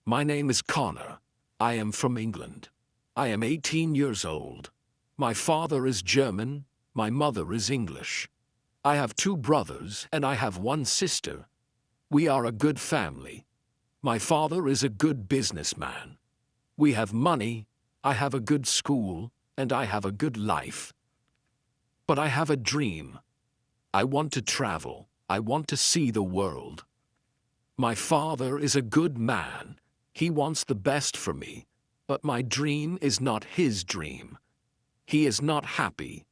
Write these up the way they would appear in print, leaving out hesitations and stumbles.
My name is Connor. I am from England. I am 18 years old. My father is German, my mother is English. I have two brothers and I have one sister. We are a good family. My father is a good businessman. We have money, I have a good school, and I have a good life. But I have a dream. I want to travel. I want to see the world. My father is a good man. He wants the best for me, but my dream is not his dream. He is not happy.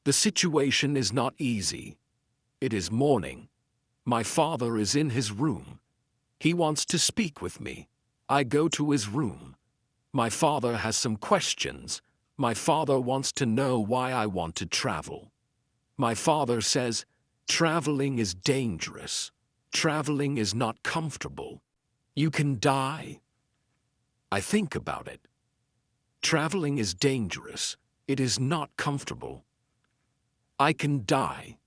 The situation is not easy. It is morning. My father is in his room. He wants to speak with me. I go to his room. My father has some questions. My father wants to know why I want to travel. My father says, traveling is dangerous. Traveling is not comfortable. You can die. I think about it. Traveling is dangerous. It is not comfortable. I can die.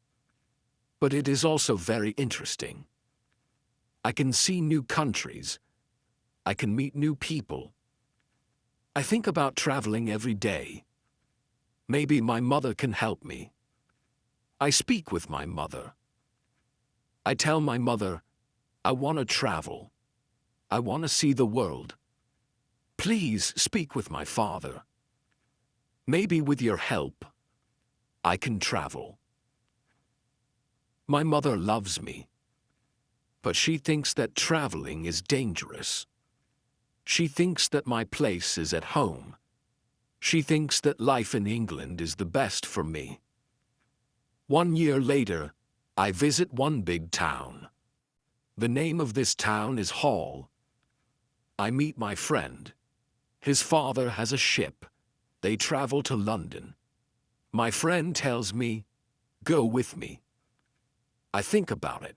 But it is also very interesting. I can see new countries. I can meet new people. I think about traveling every day. Maybe my mother can help me. I speak with my mother. I tell my mother, I want to travel. I want to see the world. Please speak with my father. Maybe with your help, I can travel. My mother loves me, but she thinks that traveling is dangerous. She thinks that my place is at home. She thinks that life in England is the best for me. 1 year later, I visit one big town. The name of this town is Hull. I meet my friend. His father has a ship. They travel to London. My friend tells me, go with me. I think about it.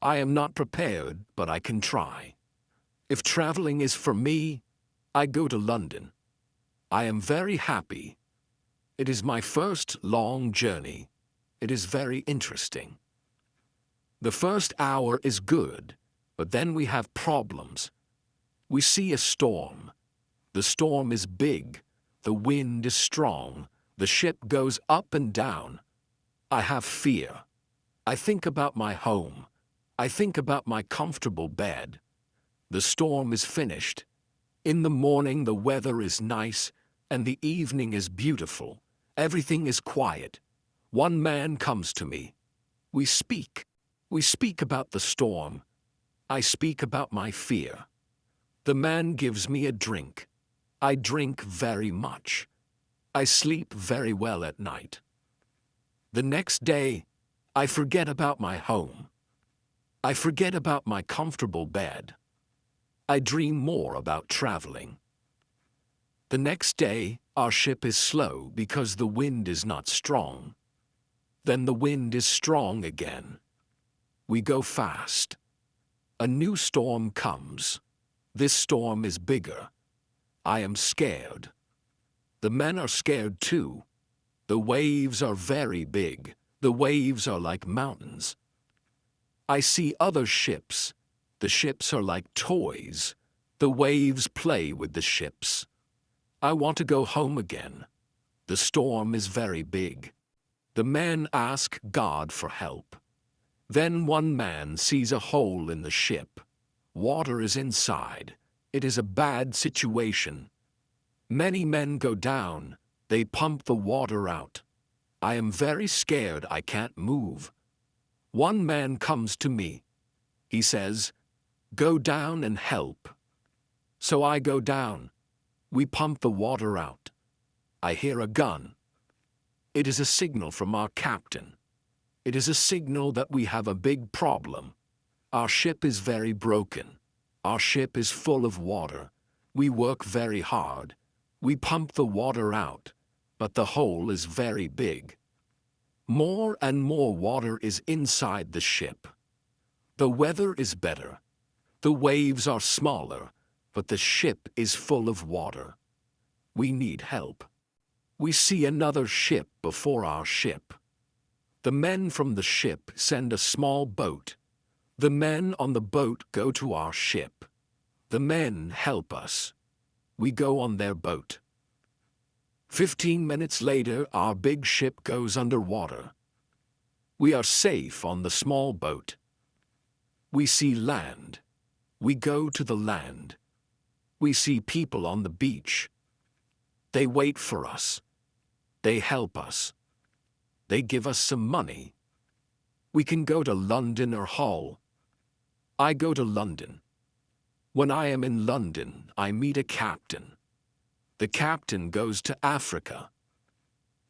I am not prepared, but I can try. If traveling is for me, I go to London. I am very happy. It is my first long journey. It is very interesting. The first hour is good, but then we have problems. We see a storm. The storm is big. The wind is strong. The ship goes up and down. I have fear. I think about my home. I think about my comfortable bed. The storm is finished. In the morning the weather is nice, and the evening is beautiful. Everything is quiet. One man comes to me. We speak. We speak about the storm. I speak about my fear. The man gives me a drink. I drink very much. I sleep very well at night. The next day, I forget about my home. I forget about my comfortable bed. I dream more about traveling. The next day, our ship is slow because the wind is not strong. Then the wind is strong again. We go fast. A new storm comes. This storm is bigger. I am scared. The men are scared too. The waves are very big. The waves are like mountains. I see other ships. The ships are like toys. The waves play with the ships. I want to go home again. The storm is very big. The men ask God for help. Then one man sees a hole in the ship. Water is inside. It is a bad situation. Many men go down. They pump the water out. I am very scared. I can't move. One man comes to me. He says, go down and help. So I go down. We pump the water out. I hear a gun. It is a signal from our captain. It is a signal that we have a big problem. Our ship is very broken. Our ship is full of water. We work very hard. We pump the water out, but the hole is very big. More and more water is inside the ship. The weather is better. The waves are smaller, but the ship is full of water. We need help. We see another ship before our ship. The men from the ship send a small boat. The men on the boat go to our ship. The men help us. We go on their boat. 15 minutes later, our big ship goes underwater. We are safe on the small boat. We see land. We go to the land. We see people on the beach. They wait for us. They help us. They give us some money. We can go to London or Hull. I go to London. When I am in London, I meet a captain. The captain goes to Africa.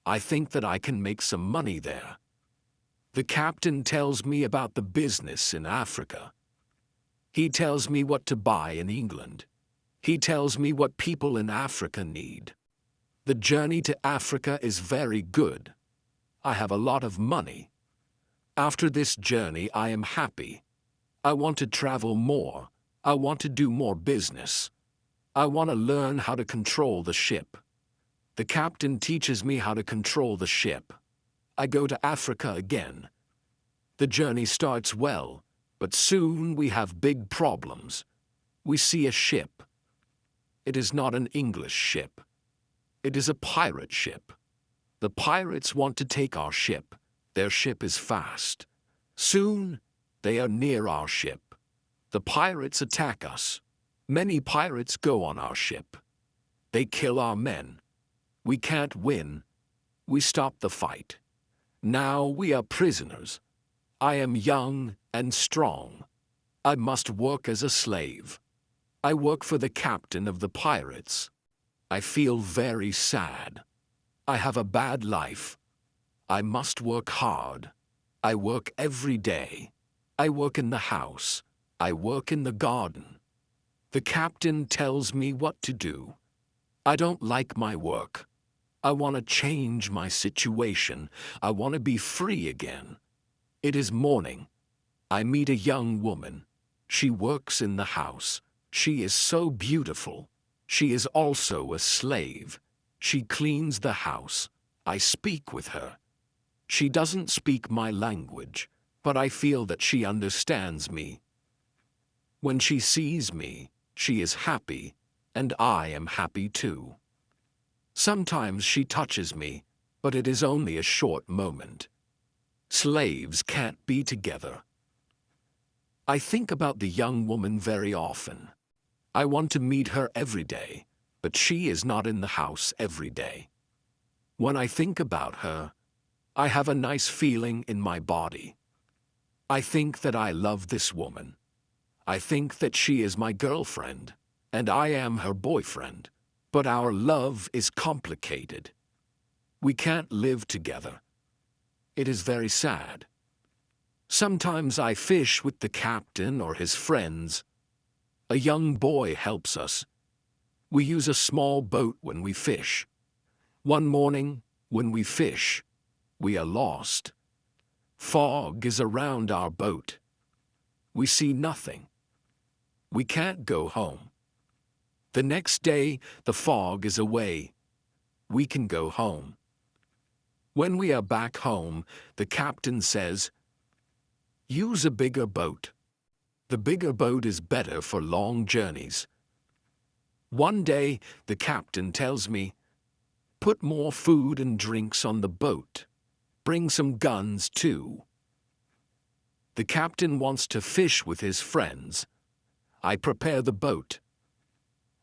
I think that I can make some money there. The captain tells me about the business in Africa. He tells me what to buy in England. He tells me what people in Africa need. The journey to Africa is very good. I have a lot of money. After this journey, I am happy. I want to travel more. I want to do more business. I want to learn how to control the ship. The captain teaches me how to control the ship. I go to Africa again. The journey starts well, but soon we have big problems. We see a ship. It is not an English ship. It is a pirate ship. The pirates want to take our ship. Their ship is fast. Soon, they are near our ship. The pirates attack us. Many pirates go on our ship. They kill our men. We can't win. We stop the fight. Now we are prisoners. I am young and strong. I must work as a slave. I work for the captain of the pirates. I feel very sad. I have a bad life. I must work hard. I work every day. I work in the house. I work in the garden. The captain tells me what to do. I don't like my work. I want to change my situation. I want to be free again. It is morning. I meet a young woman. She works in the house. She is so beautiful. She is also a slave. She cleans the house. I speak with her. She doesn't speak my language, but I feel that she understands me. When she sees me, she is happy, and I am happy too. Sometimes she touches me, but it is only a short moment. Slaves can't be together. I think about the young woman very often. I want to meet her every day, but she is not in the house every day. When I think about her, I have a nice feeling in my body. I think that I love this woman. I think that she is my girlfriend, and I am her boyfriend, but our love is complicated. We can't live together. It is very sad. Sometimes I fish with the captain or his friends. A young boy helps us. We use a small boat when we fish. One morning, when we fish, we are lost. Fog is around our boat. We see nothing. We can't go home. The next day, the fog is away. We can go home. When we are back home, the captain says, "Use a bigger boat. The bigger boat is better for long journeys." One day, the captain tells me, "Put more food and drinks on the boat. Bring some guns too." The captain wants to fish with his friends. I prepare the boat.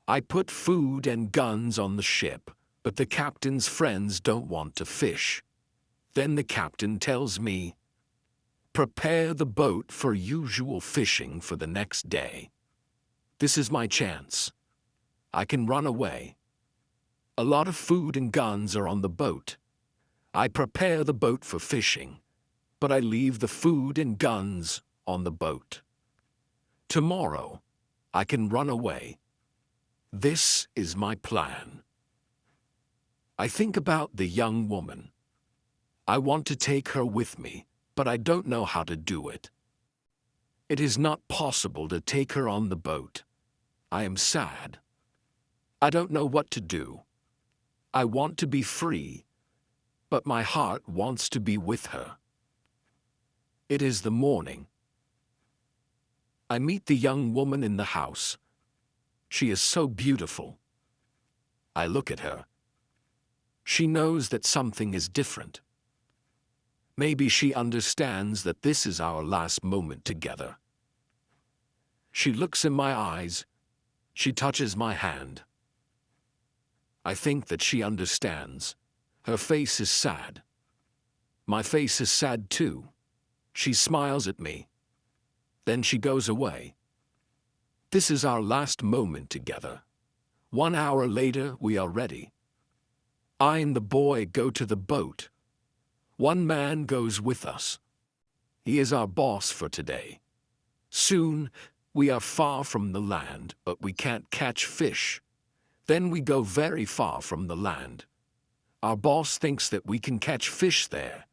I put food and guns on the ship, but the captain's friends don't want to fish. Then the captain tells me, "Prepare the boat for usual fishing for the next day." This is my chance. I can run away. A lot of food and guns are on the boat. I prepare the boat for fishing, but I leave the food and guns on the boat. Tomorrow, I can run away. This is my plan. I think about the young woman. I want to take her with me, but I don't know how to do it. It is not possible to take her on the boat. I am sad. I don't know what to do. I want to be free, but my heart wants to be with her. It is the morning. I meet the young woman in the house. She is so beautiful. I look at her. She knows that something is different. Maybe she understands that this is our last moment together. She looks in my eyes. She touches my hand. I think that she understands. Her face is sad. My face is sad too. She smiles at me. Then she goes away. This is our last moment together. 1 hour later, we are ready. I and the boy go to the boat. One man goes with us. He is our boss for today. Soon, we are far from the land, but we can't catch fish. Then we go very far from the land. Our boss thinks that we can catch fish there.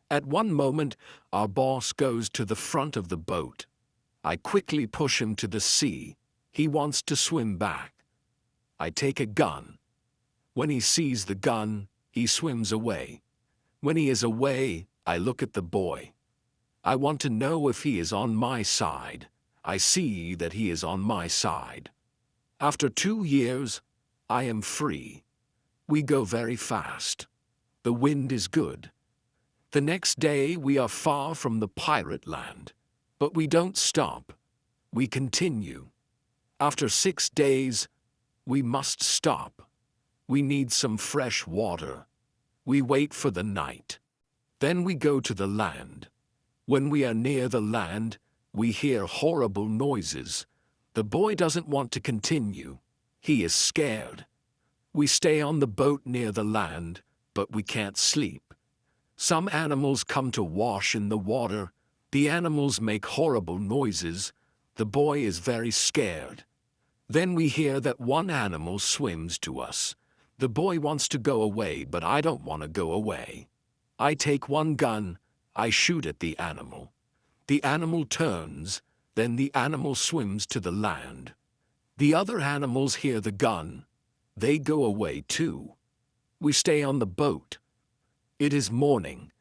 At one moment, our boss goes to the front of the boat. I quickly push him to the sea. He wants to swim back. I take a gun. When he sees the gun, he swims away. When he is away, I look at the boy. I want to know if he is on my side. I see that he is on my side. After 2 years, I am free. We go very fast. The wind is good. The next day, we are far from the pirate land. But we don't stop. We continue. After 6 days, we must stop. We need some fresh water. We wait for the night. Then we go to the land. When we are near the land, we hear horrible noises. The boy doesn't want to continue. He is scared. We stay on the boat near the land, but we can't sleep. Some animals come to wash in the water. The animals make horrible noises. The boy is very scared. Then we hear that one animal swims to us. The boy wants to go away, but I don't want to go away. I take one gun. I shoot at the animal. The animal turns. Then the animal swims to the land. The other animals hear the gun. They go away too. We stay on the boat. It is morning.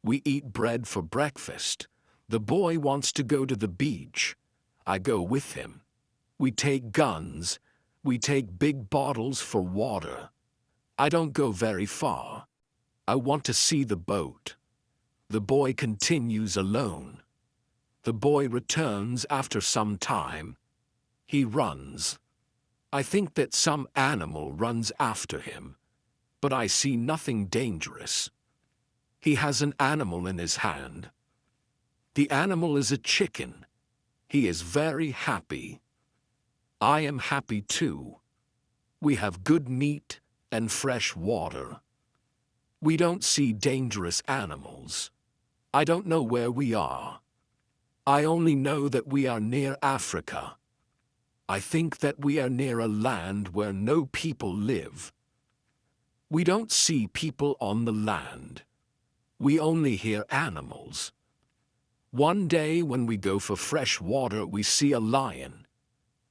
We eat bread for breakfast. The boy wants to go to the beach. I go with him. We take guns. We take big bottles for water. I don't go very far. I want to see the boat. The boy continues alone. The boy returns after some time. He runs. I think that some animal runs after him, but I see nothing dangerous. He has an animal in his hand. The animal is a chicken. He is very happy. I am happy too. We have good meat and fresh water. We don't see dangerous animals. I don't know where we are. I only know that we are near Africa. I think that we are near a land where no people live. We don't see people on the land. We only hear animals. One day when we go for fresh water, we see a lion.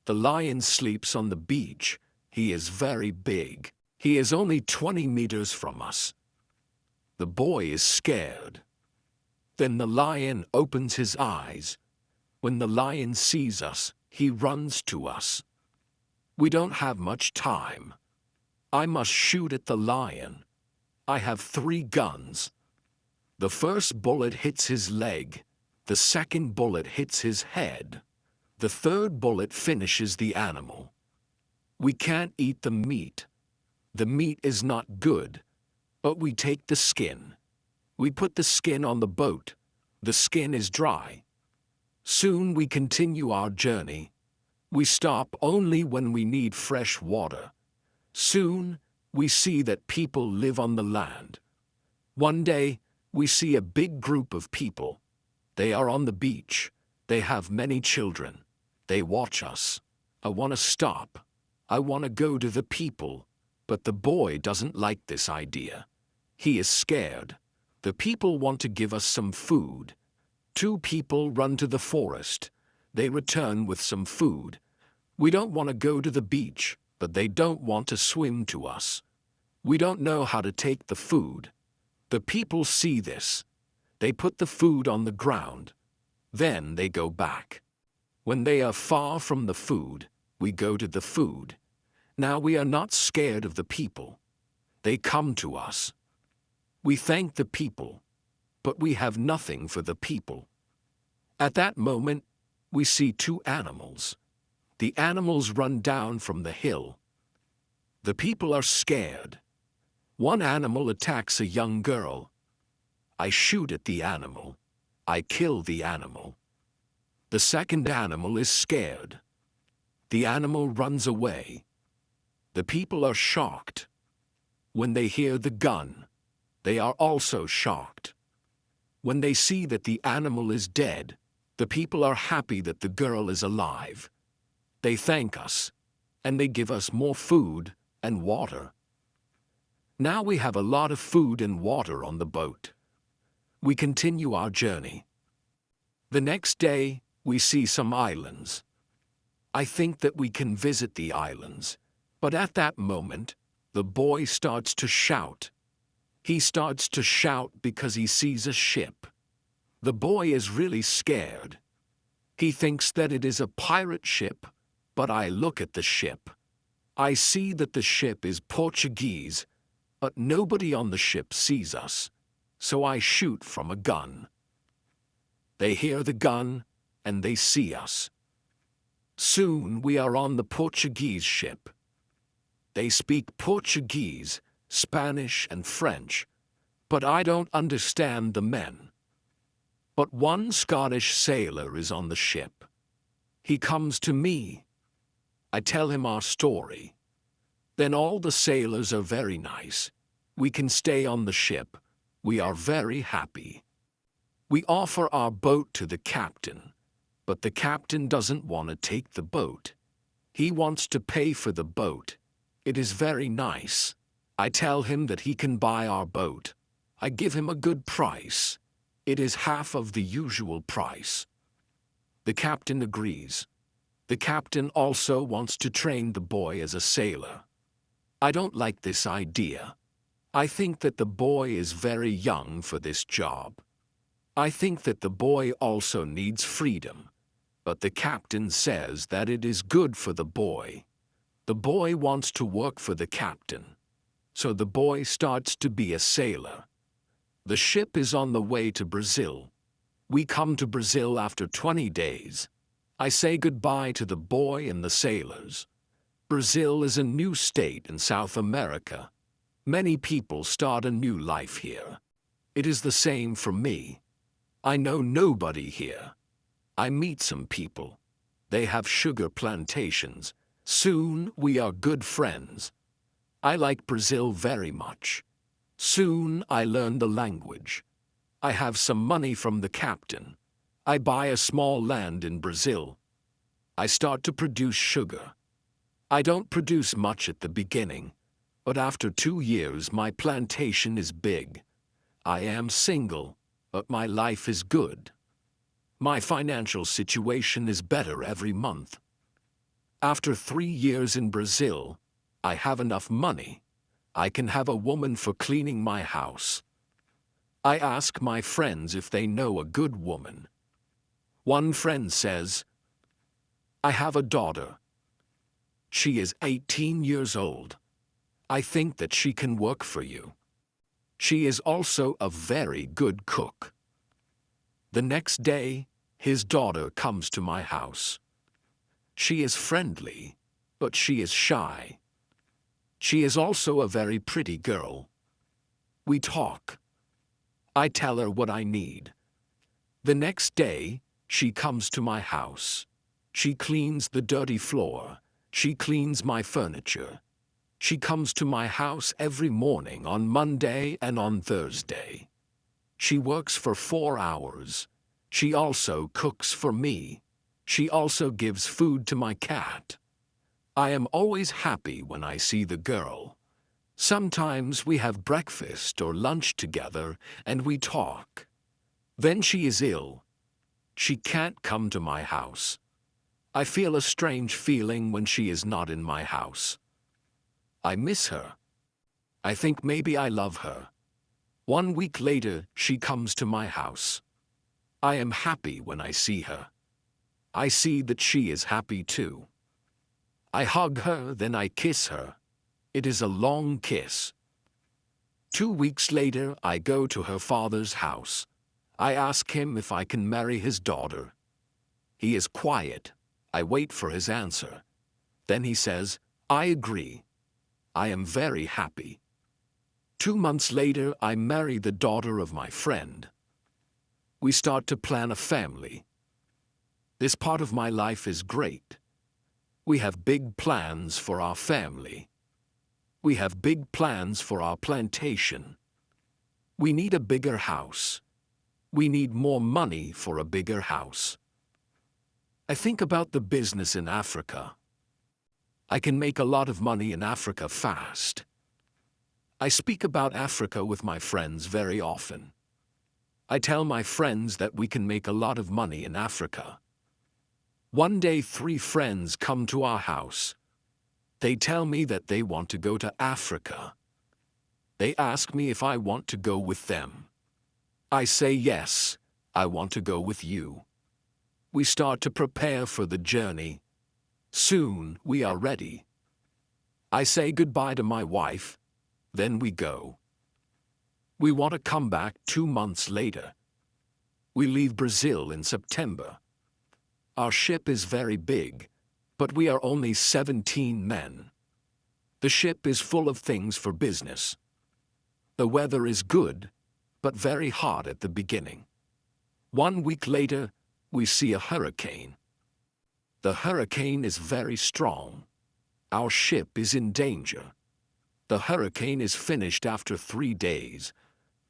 The lion sleeps on the beach. He is very big. He is only 20 meters from us. The boy is scared. Then the lion opens his eyes. When the lion sees us, he runs to us. We don't have much time. I must shoot at the lion. I have 3 guns. The first bullet hits his leg. The second bullet hits his head. The third bullet finishes the animal. We can't eat the meat. The meat is not good, but we take the skin. We put the skin on the boat. The skin is dry. Soon we continue our journey. We stop only when we need fresh water. Soon we see that people live on the land. One day we see a big group of people. They are on the beach. They have many children. They watch us. I want to stop. I want to go to the people. But the boy doesn't like this idea. He is scared. The people want to give us some food. 2 people run to the forest. They return with some food. We don't want to go to the beach, but they don't want to swim to us. We don't know how to take the food. The people see this. They put the food on the ground. Then they go back. When they are far from the food, We go to the food. Now we are not scared of the people. They come to us. We thank the people, but we have nothing for the people. At that moment, we see two animals. The animals run down from the hill. The people are scared. One animal attacks a young girl. I shoot at the animal. I kill the animal. The second animal is scared. The animal runs away. The people are shocked. When they hear the gun, they are also shocked. When they see that the animal is dead, the people are happy that the girl is alive. They thank us, and they give us more food and water. Now we have a lot of food and water on the boat. We continue our journey. The next day, we see some islands. I think that we can visit the islands, but at that moment, the boy starts to shout. He starts to shout because he sees a ship. The boy is really scared. He thinks that it is a pirate ship, but I look at the ship. I see that the ship is Portuguese, but nobody on the ship sees us, so I shoot from a gun. They hear the gun, and they see us. Soon we are on the Portuguese ship. They speak Portuguese, Spanish, and French, but I don't understand the men. But one Scottish sailor is on the ship. He comes to me. I tell him our story. Then all the sailors are very nice. We can stay on the ship. We are very happy. We offer our boat to the captain, but the captain doesn't want to take the boat. He wants to pay for the boat. It is very nice. I tell him that he can buy our boat. I give him a good price. It is half of the usual price. The captain agrees. The captain also wants to train the boy as a sailor. I don't like this idea. I think that the boy is very young for this job. I think that the boy also needs freedom, but the captain says that it is good for the boy. The boy wants to work for the captain, so the boy starts to be a sailor. The ship is on the way to Brazil. We come to Brazil after 20 days. I say goodbye to the boy and the sailors. Brazil is a new state in South America. Many people start a new life here. It is the same for me. I know nobody here. I meet some people. They have sugar plantations. Soon we are good friends. I like Brazil very much. Soon I learn the language. I have some money from the captain. I buy a small land in Brazil. I start to produce sugar. I don't produce much at the beginning, but after 2 years my plantation is big. I am single, but my life is good. My financial situation is better every month. After 3 years in Brazil, I have enough money. I can have a woman for cleaning my house. I ask my friends if they know a good woman. One friend says, I have a daughter. She is 18 years old. I think that she can work for you. She is also a very good cook. The next day, his daughter comes to my house. She is friendly, but she is shy. She is also a very pretty girl. We talk. I tell her what I need. The next day, she comes to my house. She cleans the dirty floor. She cleans my furniture. She comes to my house every morning on Monday and on Thursday. She works for 4 hours. She also cooks for me. She also gives food to my cat. I am always happy when I see the girl. Sometimes we have breakfast or lunch together and we talk. Then she is ill. She can't come to my house. I feel a strange feeling when she is not in my house. I miss her. I think maybe I love her. 1 week later, she comes to my house. I am happy when I see her. I see that she is happy too. I hug her, then I kiss her. It is a long kiss. 2 weeks later, I go to her father's house. I ask him if I can marry his daughter. He is quiet. I wait for his answer. Then he says, I agree. I am very happy. 2 months later, I marry the daughter of my friend. We start to plan a family. This part of my life is great. We have big plans for our family. We have big plans for our plantation. We need a bigger house. We need more money for a bigger house. I think about the business in Africa. I can make a lot of money in Africa fast. I speak about Africa with my friends very often. I tell my friends that we can make a lot of money in Africa. One day, 3 friends come to our house. They tell me that they want to go to Africa. They ask me if I want to go with them. I say yes, I want to go with you. We start to prepare for the journey. Soon we are ready. I say goodbye to my wife. Then we go. We want to come back 2 months later. We leave Brazil in September. Our ship is very big, but we are only 17 men. The ship is full of things for business. The weather is good, but very hot at the beginning. 1 week later, we see a hurricane. The hurricane is very strong. Our ship is in danger. The hurricane is finished after 3 days,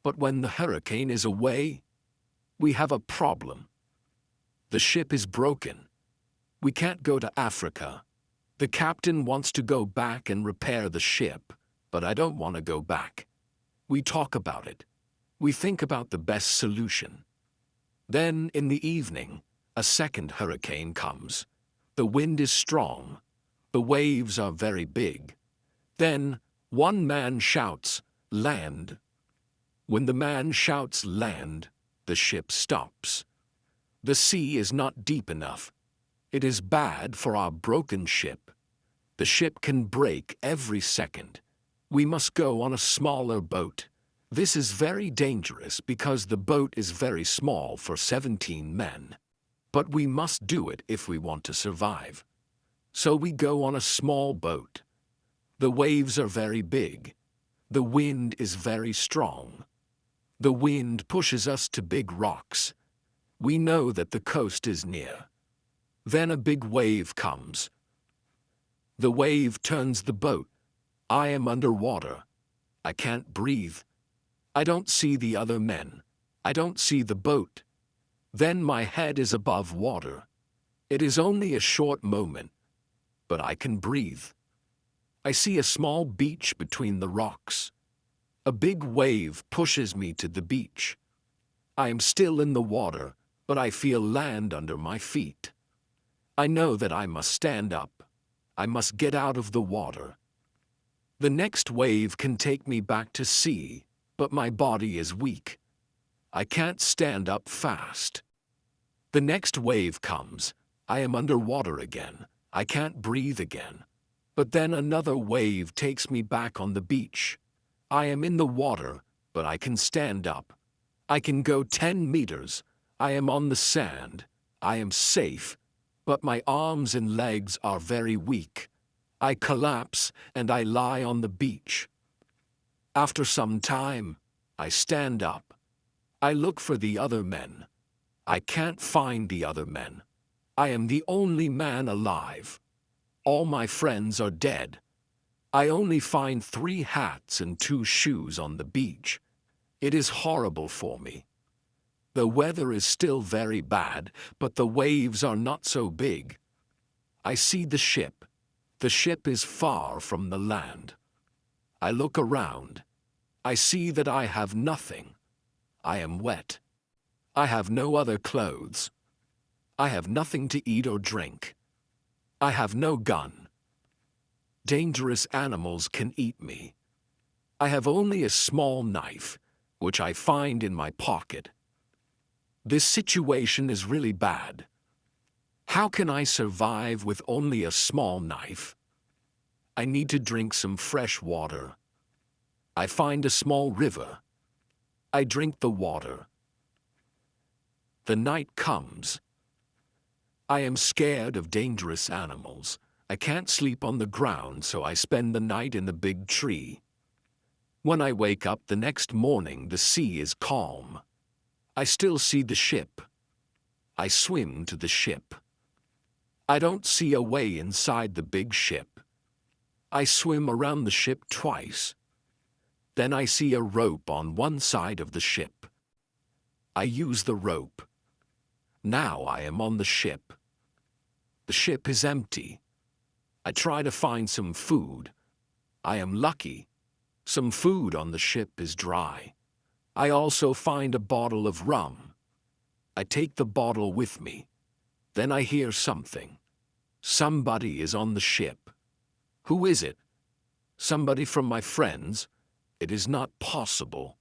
but when the hurricane is away, we have a problem. The ship is broken. We can't go to Africa. The captain wants to go back and repair the ship, but I don't want to go back. We talk about it. We think about the best solution. Then, in the evening, a second hurricane comes. The wind is strong. The waves are very big. Then, one man shouts, "Land!" When the man shouts land, the ship stops. The sea is not deep enough. It is bad for our broken ship. The ship can break every second. We must go on a smaller boat. This is very dangerous because the boat is very small for 17 men. But we must do it if we want to survive. So we go on a small boat. The waves are very big. The wind is very strong. The wind pushes us to big rocks. We know that the coast is near. Then a big wave comes. The wave turns the boat. I am underwater. I can't breathe. I don't see the other men. I don't see the boat. Then my head is above water. It is only a short moment, but I can breathe. I see a small beach between the rocks. A big wave pushes me to the beach. I am still in the water, but I feel land under my feet. I know that I must stand up. I must get out of the water. The next wave can take me back to sea, but my body is weak. I can't stand up fast. The next wave comes. I am underwater again. I can't breathe again. But then another wave takes me back on the beach. I am in the water, but I can stand up. I can go 10 meters. I am on the sand. I am safe, but my arms and legs are very weak. I collapse and I lie on the beach. After some time, I stand up. I look for the other men. I can't find the other men. I am the only man alive. All my friends are dead. I only find 3 hats and 2 shoes on the beach. It is horrible for me. The weather is still very bad, but the waves are not so big. I see the ship. The ship is far from the land. I look around. I see that I have nothing. I am wet. I have no other clothes. I have nothing to eat or drink. I have no gun. Dangerous animals can eat me. I have only a small knife, which I find in my pocket. This situation is really bad. How can I survive with only a small knife? I need to drink some fresh water. I find a small river. I drink the water. The night comes. I am scared of dangerous animals. I can't sleep on the ground, so I spend the night in the big tree. When I wake up the next morning, the sea is calm. I still see the ship. I swim to the ship. I don't see a way inside the big ship. I swim around the ship twice. Then I see a rope on one side of the ship. I use the rope. Now I am on the ship. The ship is empty. I try to find some food. I am lucky. Some food on the ship is dry. I also find a bottle of rum. I take the bottle with me. Then I hear something. Somebody is on the ship. Who is it? Somebody from my friends? It is not possible.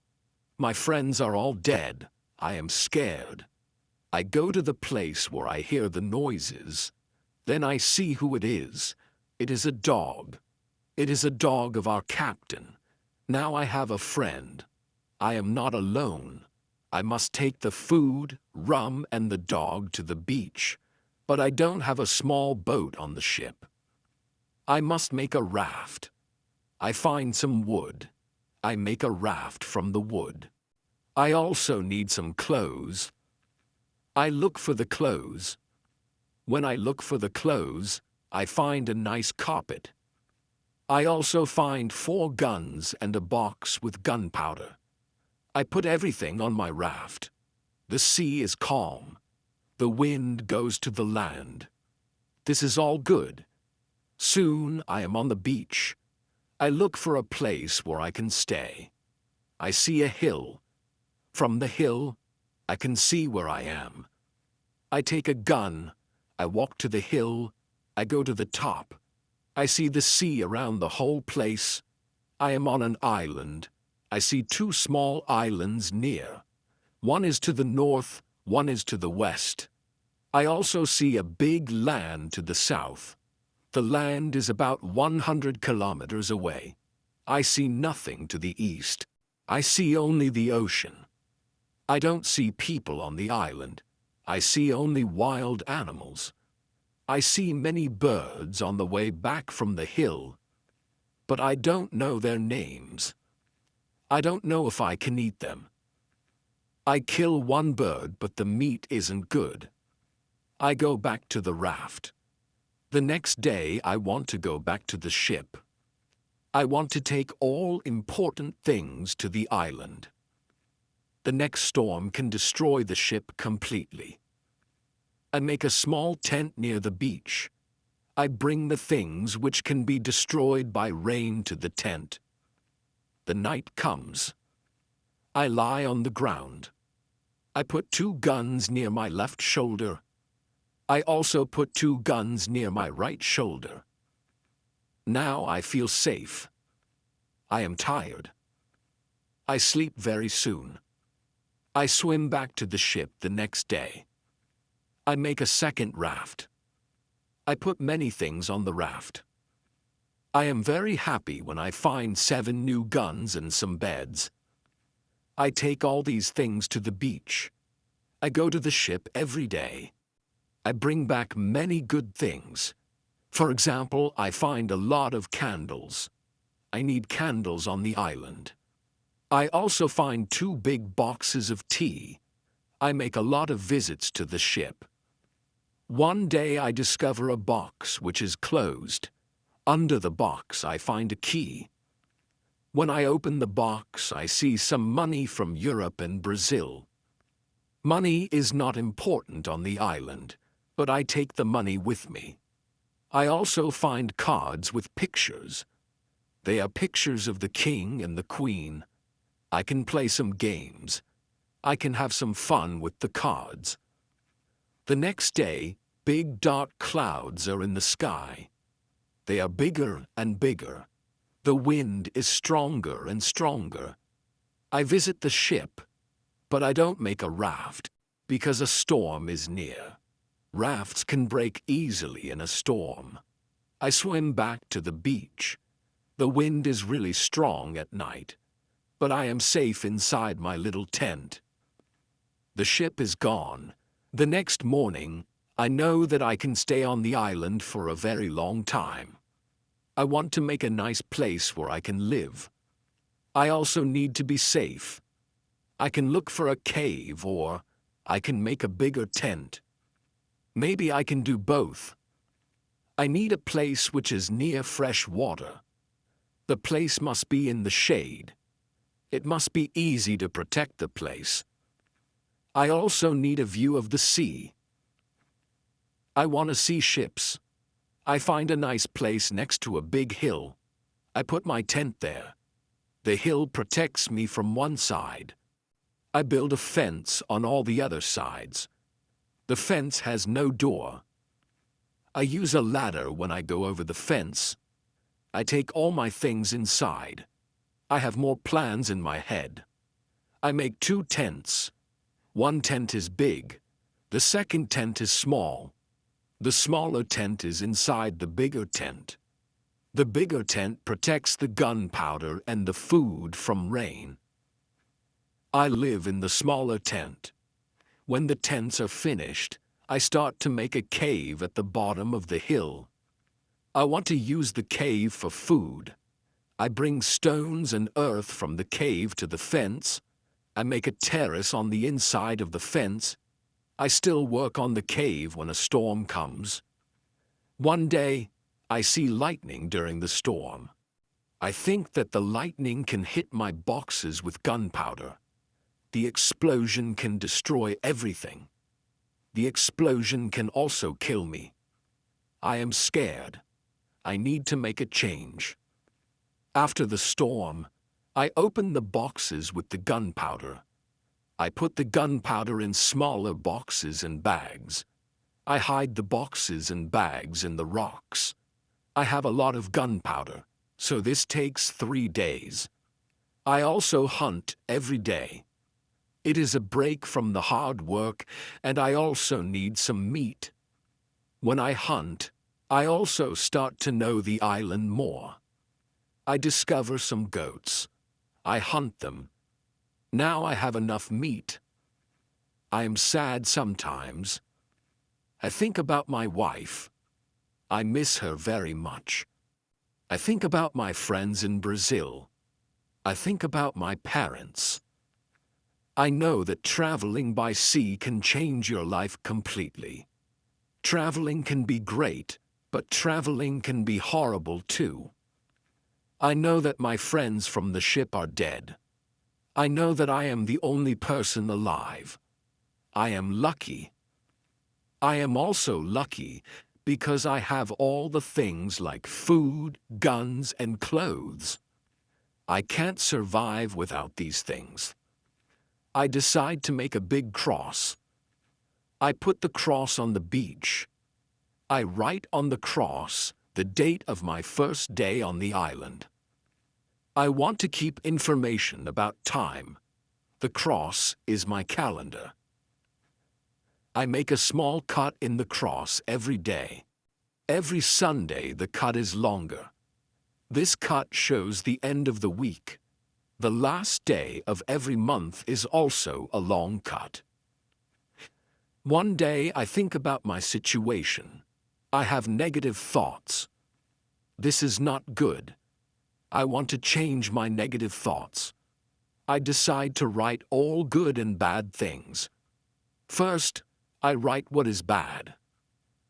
My friends are all dead. I am scared. I go to the place where I hear the noises. Then I see who it is. It is a dog. It is a dog of our captain. Now I have a friend. I am not alone. I must take the food, rum, and the dog to the beach. But I don't have a small boat on the ship. I must make a raft. I find some wood. I make a raft from the wood. I also need some clothes. I look for the clothes. When I look for the clothes, I find a nice carpet. I also find 4 guns and a box with gunpowder. I put everything on my raft. The sea is calm. The wind goes to the land. This is all good. Soon I am on the beach. I look for a place where I can stay. I see a hill. From the hill, I can see where I am. I take a gun. I walk to the hill. I go to the top. I see the sea around the whole place. I am on an island. I see 2 small islands near. One is to the north, one is to the west. I also see a big land to the south. The land is about 100 kilometers away. I see nothing to the east. I see only the ocean. I don't see people on the island. I see only wild animals. I see many birds on the way back from the hill, but I don't know their names. I don't know if I can eat them. I kill one bird, but the meat isn't good. I go back to the raft. The next day I want to go back to the ship. I want to take all important things to the island. The next storm can destroy the ship completely. I make a small tent near the beach. I bring the things which can be destroyed by rain to the tent. The night comes. I lie on the ground. I put 2 guns near my left shoulder. I also put 2 guns near my right shoulder. Now I feel safe. I am tired. I sleep very soon. I swim back to the ship the next day. I make a second raft. I put many things on the raft. I am very happy when I find 7 new guns and some beds. I take all these things to the beach. I go to the ship every day. I bring back many good things. For example, I find a lot of candles. I need candles on the island. I also find 2 big boxes of tea. I make a lot of visits to the ship. One day I discover a box which is closed. Under the box I find a key. When I open the box, I see some money from Europe and Brazil. Money is not important on the island, but I take the money with me. I also find cards with pictures. They are pictures of the king and the queen. I can play some games. I can have some fun with the cards. The next day, big dark clouds are in the sky. They are bigger and bigger. The wind is stronger and stronger. I visit the ship, but I don't make a raft because a storm is near. Rafts can break easily in a storm. I swim back to the beach. The wind is really strong at night, but I am safe inside my little tent. The ship is gone. The next morning, I know that I can stay on the island for a very long time. I want to make a nice place where I can live. I also need to be safe. I can look for a cave, or I can make a bigger tent. Maybe I can do both. I need a place which is near fresh water. The place must be in the shade. It must be easy to protect the place. I also need a view of the sea. I want to see ships. I find a nice place next to a big hill. I put my tent there. The hill protects me from one side. I build a fence on all the other sides. The fence has no door. I use a ladder when I go over the fence. I take all my things inside. I have more plans in my head. I make 2 tents. One tent is big. The second tent is small. The smaller tent is inside the bigger tent. The bigger tent protects the gunpowder and the food from rain. I live in the smaller tent. When the tents are finished, I start to make a cave at the bottom of the hill. I want to use the cave for food. I bring stones and earth from the cave to the fence. I make a terrace on the inside of the fence. I still work on the cave when a storm comes. One day, I see lightning during the storm. I think that the lightning can hit my boxes with gunpowder. The explosion can destroy everything. The explosion can also kill me. I am scared. I need to make a change. After the storm, I open the boxes with the gunpowder. I put the gunpowder in smaller boxes and bags. I hide the boxes and bags in the rocks. I have a lot of gunpowder, so this takes 3 days. I also hunt every day. It is a break from the hard work, and I also need some meat. When I hunt, I also start to know the island more. I discover some goats. I hunt them. Now I have enough meat. I am sad sometimes. I think about my wife. I miss her very much. I think about my friends in Brazil. I think about my parents. I know that traveling by sea can change your life completely. Traveling can be great, but traveling can be horrible too. I know that my friends from the ship are dead. I know that I am the only person alive. I am lucky. I am also lucky because I have all the things like food, guns, and clothes. I can't survive without these things. I decide to make a big cross. I put the cross on the beach. I write on the cross the date of my first day on the island. I want to keep information about time. The cross is my calendar. I make a small cut in the cross every day. Every Sunday the cut is longer. This cut shows the end of the week. The last day of every month is also a long cut. One day I think about my situation. I have negative thoughts. This is not good. I want to change my negative thoughts. I decide to write all good and bad things. First, I write what is bad.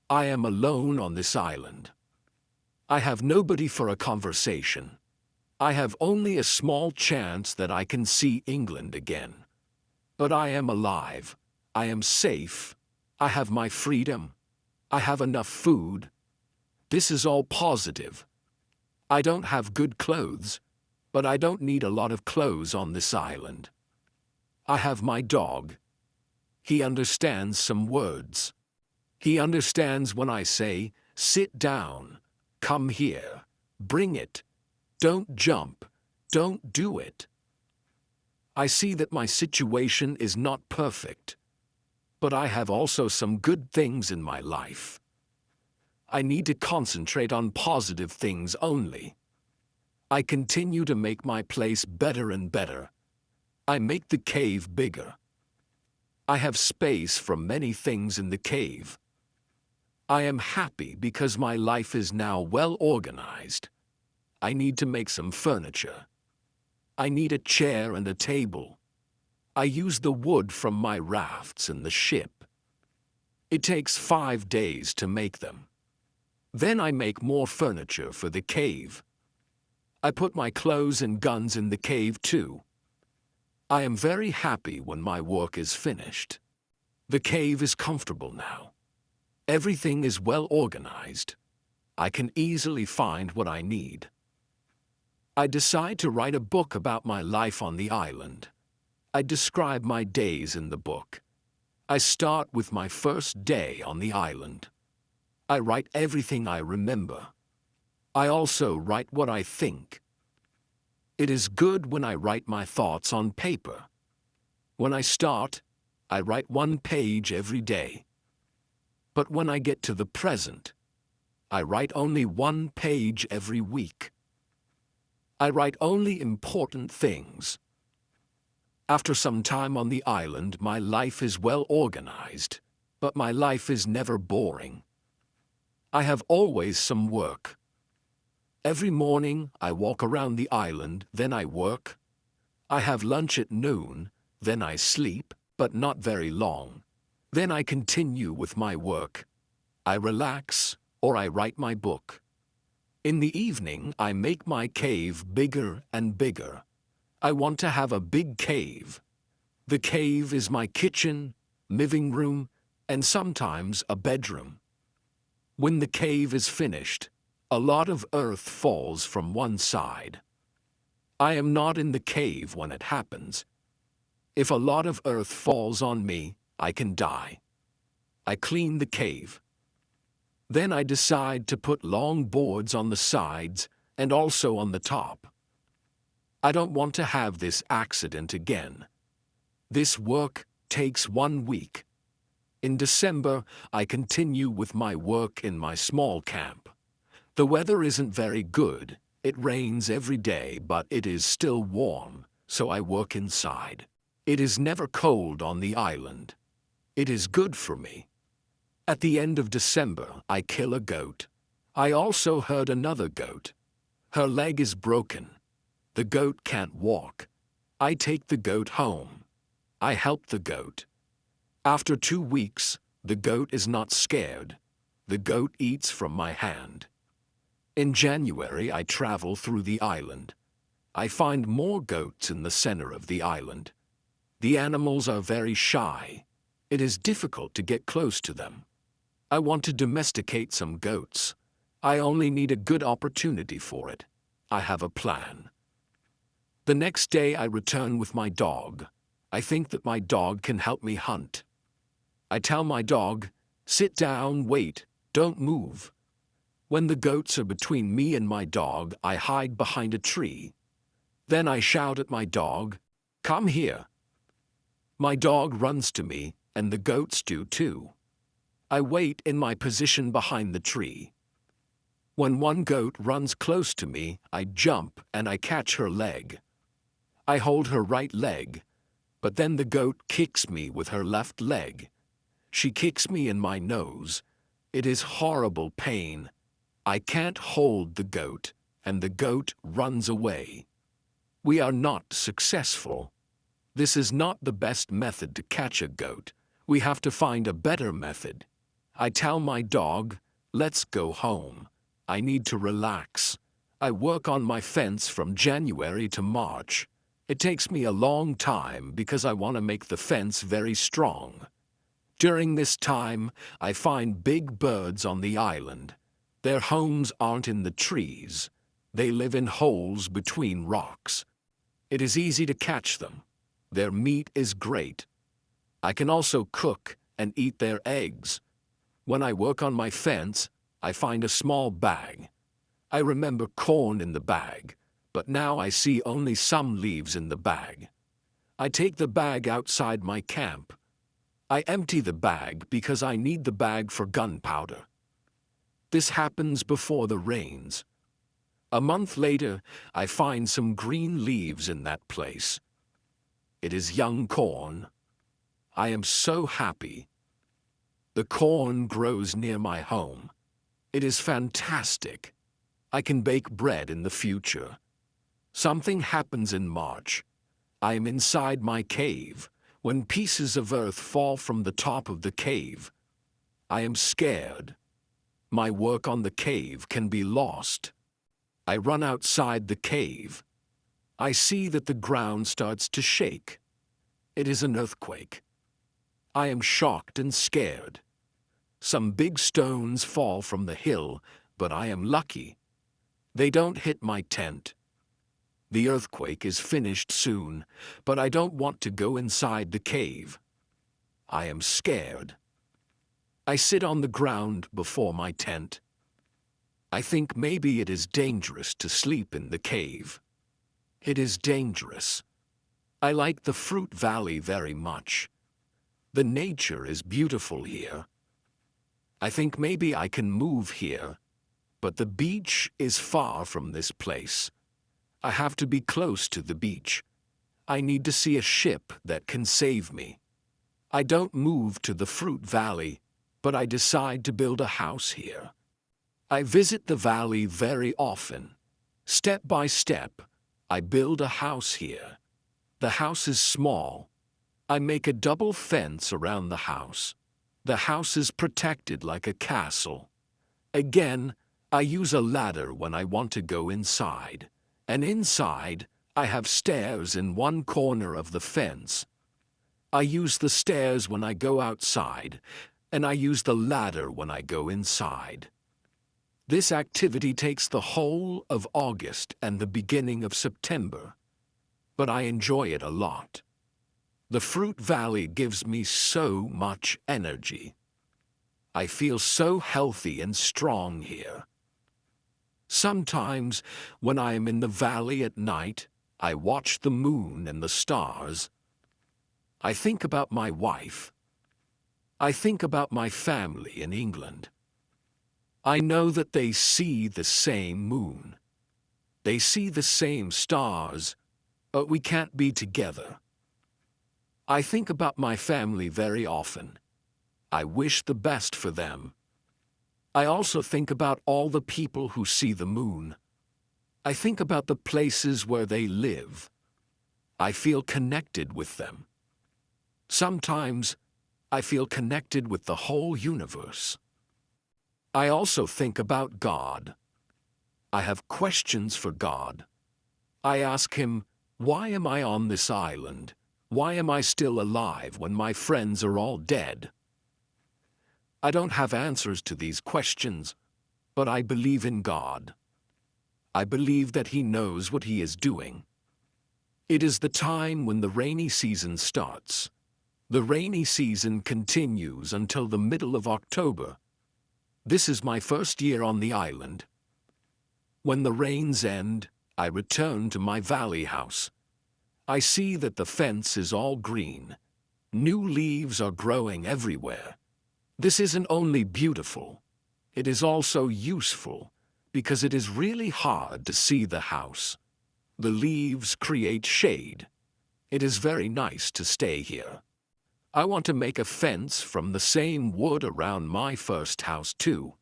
I am alone on this island. I have nobody for a conversation. I have only a small chance that I can see England again. But I am alive. I am safe. I have my freedom. I have enough food. This is all positive. I don't have good clothes, but I don't need a lot of clothes on this island. I have my dog. He understands some words. He understands when I say, "Sit down, come here, bring it, don't jump, don't do it." I see that my situation is not perfect. But I have also some good things in my life. I need to concentrate on positive things only. I continue to make my place better and better. I make the cave bigger. I have space for many things in the cave. I am happy because my life is now well organized. I need to make some furniture. I need a chair and a table. I use the wood from my rafts in the ship. It takes 5 days to make them. Then I make more furniture for the cave. I put my clothes and guns in the cave too. I am very happy when my work is finished. The cave is comfortable now. Everything is well organized. I can easily find what I need. I decide to write a book about my life on the island. I describe my days in the book. I start with my first day on the island. I write everything I remember. I also write what I think. It is good when I write my thoughts on paper. When I start, I write 1 page every day. But when I get to the present, I write only 1 page every week. I write only important things. After some time on the island, my life is well organized, but my life is never boring. I have always some work. Every morning, I walk around the island, then I work. I have lunch at noon, then I sleep, but not very long. Then I continue with my work. I relax, or I write my book. In the evening, I make my cave bigger and bigger. I want to have a big cave. The cave is my kitchen, living room, and sometimes a bedroom. When the cave is finished, a lot of earth falls from one side. I am not in the cave when it happens. If a lot of earth falls on me, I can die. I clean the cave. Then I decide to put long boards on the sides and also on the top. I don't want to have this accident again. This work takes 1 week. In December, I continue with my work in my small camp. The weather isn't very good. It rains every day, but it is still warm, so I work inside. It is never cold on the island. It is good for me. At the end of December, I kill a goat. I also hurt another goat. Her leg is broken. The goat can't walk. I take the goat home. I help the goat. After 2 weeks, the goat is not scared. The goat eats from my hand. In January, I travel through the island. I find more goats in the center of the island. The animals are very shy. It is difficult to get close to them. I want to domesticate some goats. I only need a good opportunity for it. I have a plan. The next day I return with my dog. I think that my dog can help me hunt. I tell my dog, "Sit down, wait, don't move." When the goats are between me and my dog, I hide behind a tree. Then I shout at my dog, "Come here." My dog runs to me, and the goats do too. I wait in my position behind the tree. When one goat runs close to me, I jump and I catch her leg. I hold her right leg, but then the goat kicks me with her left leg. She kicks me in my nose. It is horrible pain. I can't hold the goat, and the goat runs away. We are not successful. This is not the best method to catch a goat. We have to find a better method. I tell my dog, "Let's go home. I need to relax." I work on my fence from January to March. It takes me a long time because I want to make the fence very strong. During this time, I find big birds on the island. Their homes aren't in the trees. They live in holes between rocks. It is easy to catch them. Their meat is great. I can also cook and eat their eggs. When I work on my fence, I find a small bag. I remember corn in the bag, but now I see only some leaves in the bag. I take the bag outside my camp. I empty the bag because I need the bag for gunpowder. This happens before the rains. A month later, I find some green leaves in that place. It is young corn. I am so happy. The corn grows near my home. It is fantastic. I can bake bread in the future. Something happens in March. I am inside my cave when pieces of earth fall from the top of the cave. I am scared. My work on the cave can be lost. I run outside the cave. I see that the ground starts to shake. It is an earthquake. I am shocked and scared. Some big stones fall from the hill, but I am lucky. They don't hit my tent. The earthquake is finished soon, but I don't want to go inside the cave. I am scared. I sit on the ground before my tent. I think maybe it is dangerous to sleep in the cave. It is dangerous. I like the Fruit Valley very much. The nature is beautiful here. I think maybe I can move here, but the beach is far from this place. I have to be close to the beach. I need to see a ship that can save me. I don't move to the Fruit Valley, but I decide to build a house here. I visit the valley very often. Step by step, I build a house here. The house is small. I make a double fence around the house. The house is protected like a castle. Again, I use a ladder when I want to go inside. And inside, I have stairs in one corner of the fence. I use the stairs when I go outside, and I use the ladder when I go inside. This activity takes the whole of August and the beginning of September, but I enjoy it a lot. The Fruit Valley gives me so much energy. I feel so healthy and strong here. Sometimes, when I am in the valley at night, I watch the moon and the stars. I think about my wife. I think about my family in England. I know that they see the same moon. They see the same stars, but we can't be together. I think about my family very often. I wish the best for them. I also think about all the people who see the moon. I think about the places where they live. I feel connected with them. Sometimes, I feel connected with the whole universe. I also think about God. I have questions for God. I ask him, why am I on this island? Why am I still alive when my friends are all dead? I don't have answers to these questions, but I believe in God. I believe that He knows what He is doing. It is the time when the rainy season starts. The rainy season continues until the middle of October. This is my first year on the island. When the rains end, I return to my valley house. I see that the fence is all green. New leaves are growing everywhere. This isn't only beautiful, it is also useful, because it is really hard to see the house. The leaves create shade. It is very nice to stay here. I want to make a fence from the same wood around my first house too.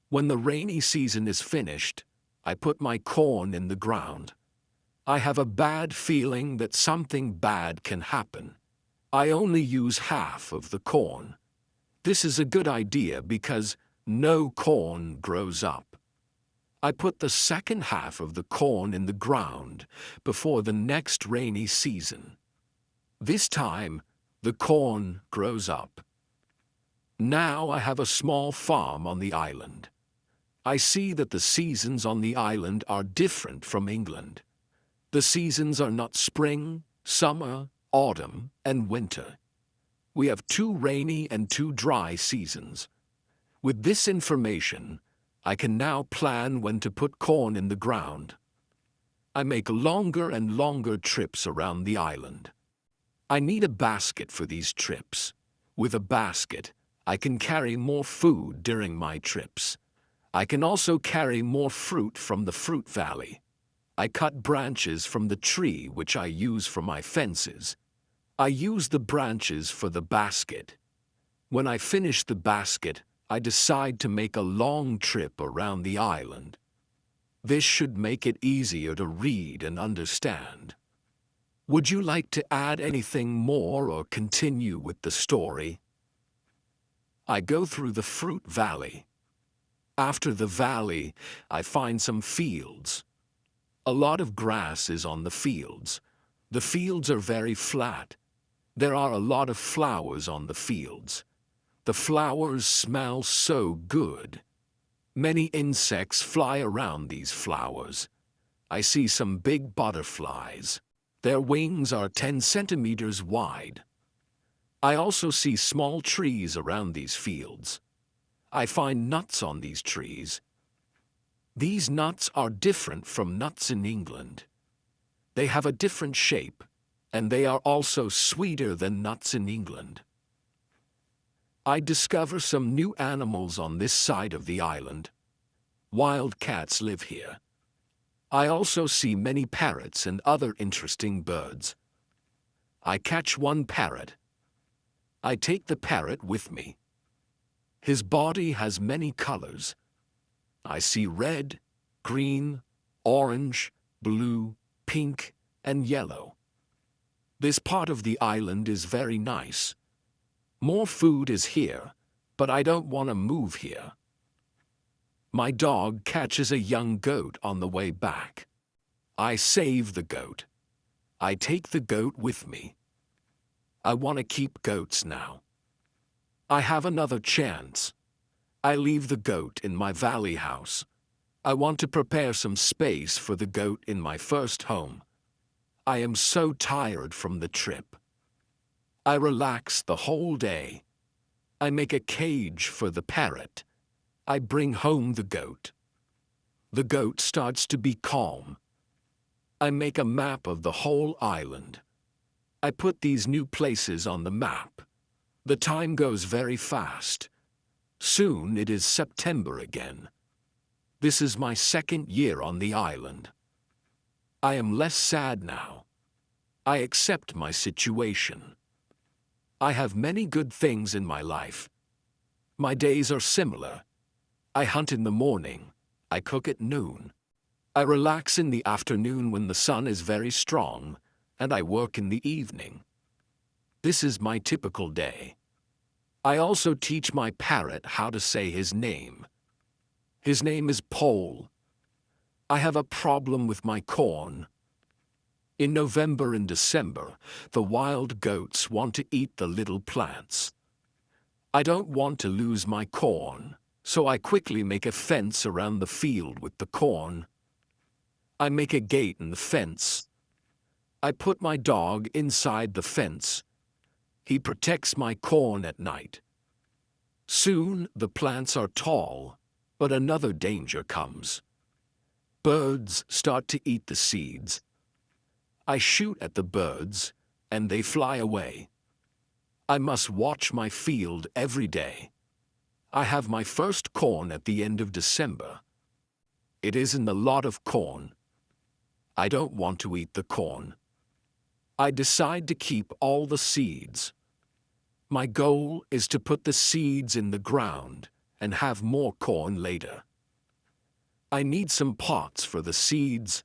When the rainy season is finished, I put my corn in the ground. I have a bad feeling that something bad can happen. I only use half of the corn. This is a good idea because no corn grows up. I put the second half of the corn in the ground before the next rainy season. This time, the corn grows up. Now I have a small farm on the island. I see that the seasons on the island are different from England. The seasons are not spring, summer, autumn, and winter. We have 2 rainy and 2 dry seasons. With this information, I can now plan when to put corn in the ground. I make longer and longer trips around the island. I need a basket for these trips. With a basket, I can carry more food during my trips. I can also carry more fruit from the fruit valley. I cut branches from the tree which I use for my fences. I use the branches for the basket. When I finish the basket, I decide to make a long trip around the island. This should make it easier to read and understand. Would you like to add anything more or continue with the story? I go through the fruit valley. After the valley, I find some fields. A lot of grass is on the fields. The fields are very flat. There are a lot of flowers on the fields. The flowers smell so good. Many insects fly around these flowers. I see some big butterflies. Their wings are 10 centimeters wide. I also see small trees around these fields. I find nuts on these trees. These nuts are different from nuts in England. They have a different shape, and they are also sweeter than nuts in England. I discover some new animals on this side of the island. Wild cats live here. I also see many parrots and other interesting birds. I catch one parrot. I take the parrot with me. His body has many colors. I see red, green, orange, blue, pink, and yellow. This part of the island is very nice. More food is here, but I don't want to move here. My dog catches a young goat on the way back. I save the goat. I take the goat with me. I want to keep goats now. I have another chance. I leave the goat in my valley house. I want to prepare some space for the goat in my first home. I am so tired from the trip. I relax the whole day. I make a cage for the parrot. I bring home the goat. The goat starts to be calm. I make a map of the whole island. I put these new places on the map. The time goes very fast. Soon it is September again. This is my second year on the island. I am less sad now. I accept my situation. I have many good things in my life. My days are similar. I hunt in the morning. I cook at noon. I relax in the afternoon when the sun is very strong, and I work in the evening. This is my typical day. I also teach my parrot how to say his name. His name is Pole. I have a problem with my corn. In November and December, the wild goats want to eat the little plants. I don't want to lose my corn, so I quickly make a fence around the field with the corn. I make a gate in the fence. I put my dog inside the fence. He protects my corn at night. Soon the plants are tall, but another danger comes. Birds start to eat the seeds. I shoot at the birds, and they fly away. I must watch my field every day. I have my first corn at the end of December. It isn't a lot of corn. I don't want to eat the corn. I decide to keep all the seeds. My goal is to put the seeds in the ground and have more corn later. I need some pots for the seeds.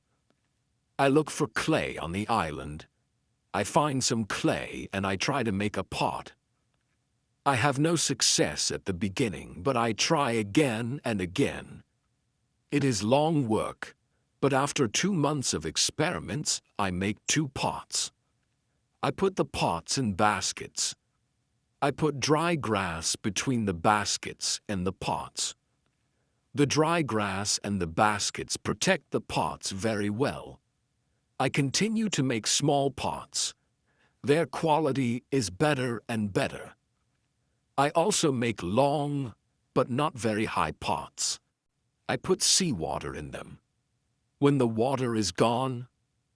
I look for clay on the island. I find some clay and I try to make a pot. I have no success at the beginning, but I try again and again. It is long work, but after 2 months of experiments, I make 2 pots. I put the pots in baskets. I put dry grass between the baskets and the pots. The dry grass and the baskets protect the pots very well. I continue to make small pots. Their quality is better and better. I also make long, but not very high pots. I put seawater in them. When the water is gone,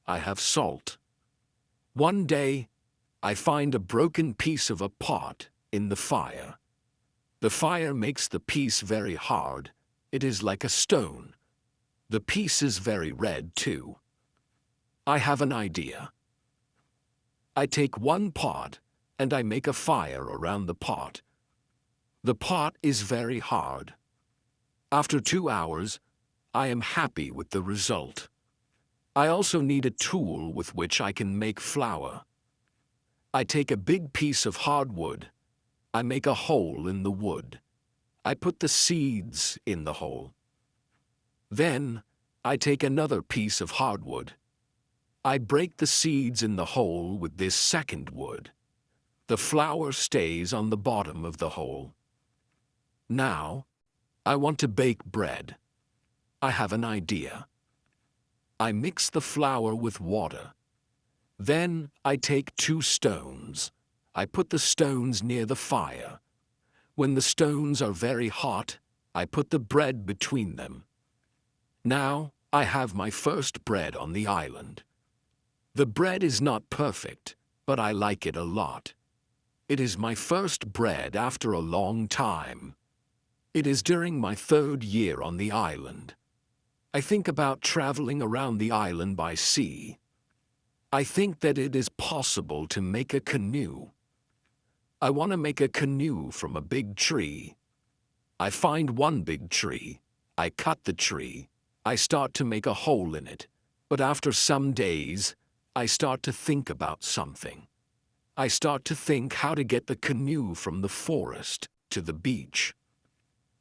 I have salt. One day, I find a broken piece of a pot in the fire. The fire makes the piece very hard. It is like a stone. The piece is very red too. I have an idea. I take one pot and I make a fire around the pot. The pot is very hard. After 2 hours, I am happy with the result. I also need a tool with which I can make flour. I take a big piece of hardwood. I make a hole in the wood. I put the seeds in the hole. Then, I take another piece of hardwood. I break the seeds in the hole with this second wood. The flour stays on the bottom of the hole. Now, I want to bake bread. I have an idea. I mix the flour with water. Then I take 2 stones. I put the stones near the fire. When the stones are very hot, I put the bread between them. Now I have my first bread on the island. The bread is not perfect, but I like it a lot. It is my first bread after a long time. It is during my 3rd year on the island. I think about traveling around the island by sea. I think that it is possible to make a canoe. I want to make a canoe from a big tree. I find one big tree. I cut the tree. I start to make a hole in it. But after some days, I start to think about something. I start to think how to get the canoe from the forest to the beach.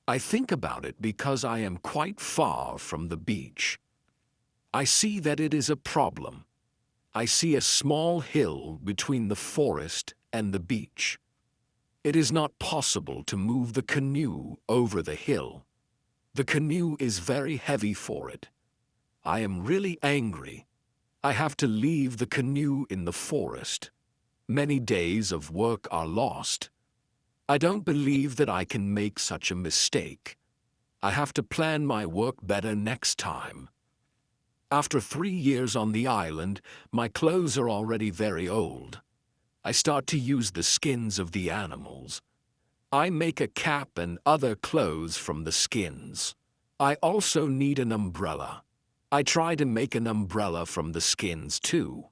I think about it because I am quite far from the beach. I see that it is a problem. I see a small hill between the forest and the beach. It is not possible to move the canoe over the hill. The canoe is very heavy for it. I am really angry. I have to leave the canoe in the forest. Many days of work are lost. I don't believe that I can make such a mistake. I have to plan my work better next time. After 3 years on the island, my clothes are already very old. I start to use the skins of the animals. I make a cap and other clothes from the skins. I also need an umbrella. I try to make an umbrella from the skins too.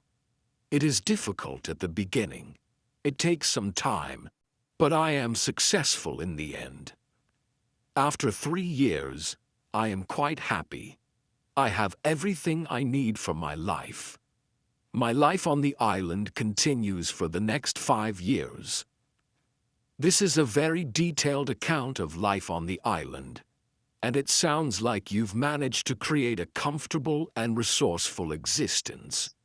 It is difficult at the beginning. It takes some time, but I am successful in the end. After 3 years, I am quite happy. I have everything I need for my life. My life on the island continues for the next 5 years. This is a very detailed account of life on the island, and it sounds like you've managed to create a comfortable and resourceful existence.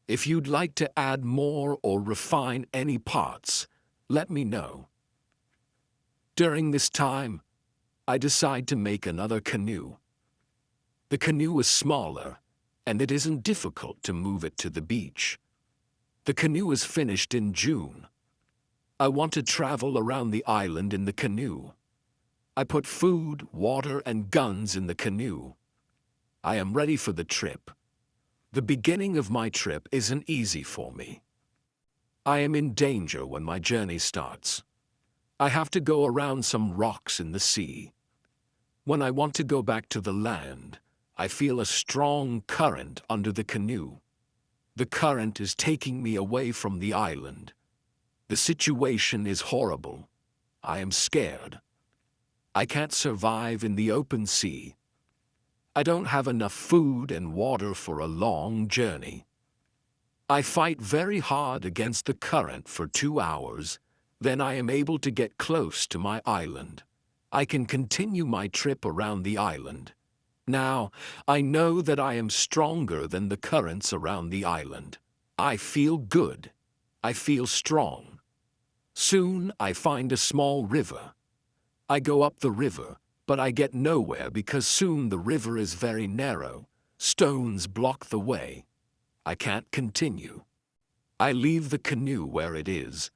If you'd like to add more or refine any parts, let me know. During this time, I decide to make another canoe. The canoe is smaller, and it isn't difficult to move it to the beach. The canoe is finished in June. I want to travel around the island in the canoe. I put food, water, and guns in the canoe. I am ready for the trip. The beginning of my trip isn't easy for me. I am in danger when my journey starts. I have to go around some rocks in the sea. When I want to go back to the land, I feel a strong current under the canoe. The current is taking me away from the island. The situation is horrible. I am scared. I can't survive in the open sea. I don't have enough food and water for a long journey. I fight very hard against the current for 2 hours, then I am able to get close to my island. I can continue my trip around the island. Now, I know that I am stronger than the currents around the island. I feel good. I feel strong. Soon I find a small river. I go up the river, but I get nowhere because soon the river is very narrow. Stones block the way. I can't continue. I leave the canoe where it is.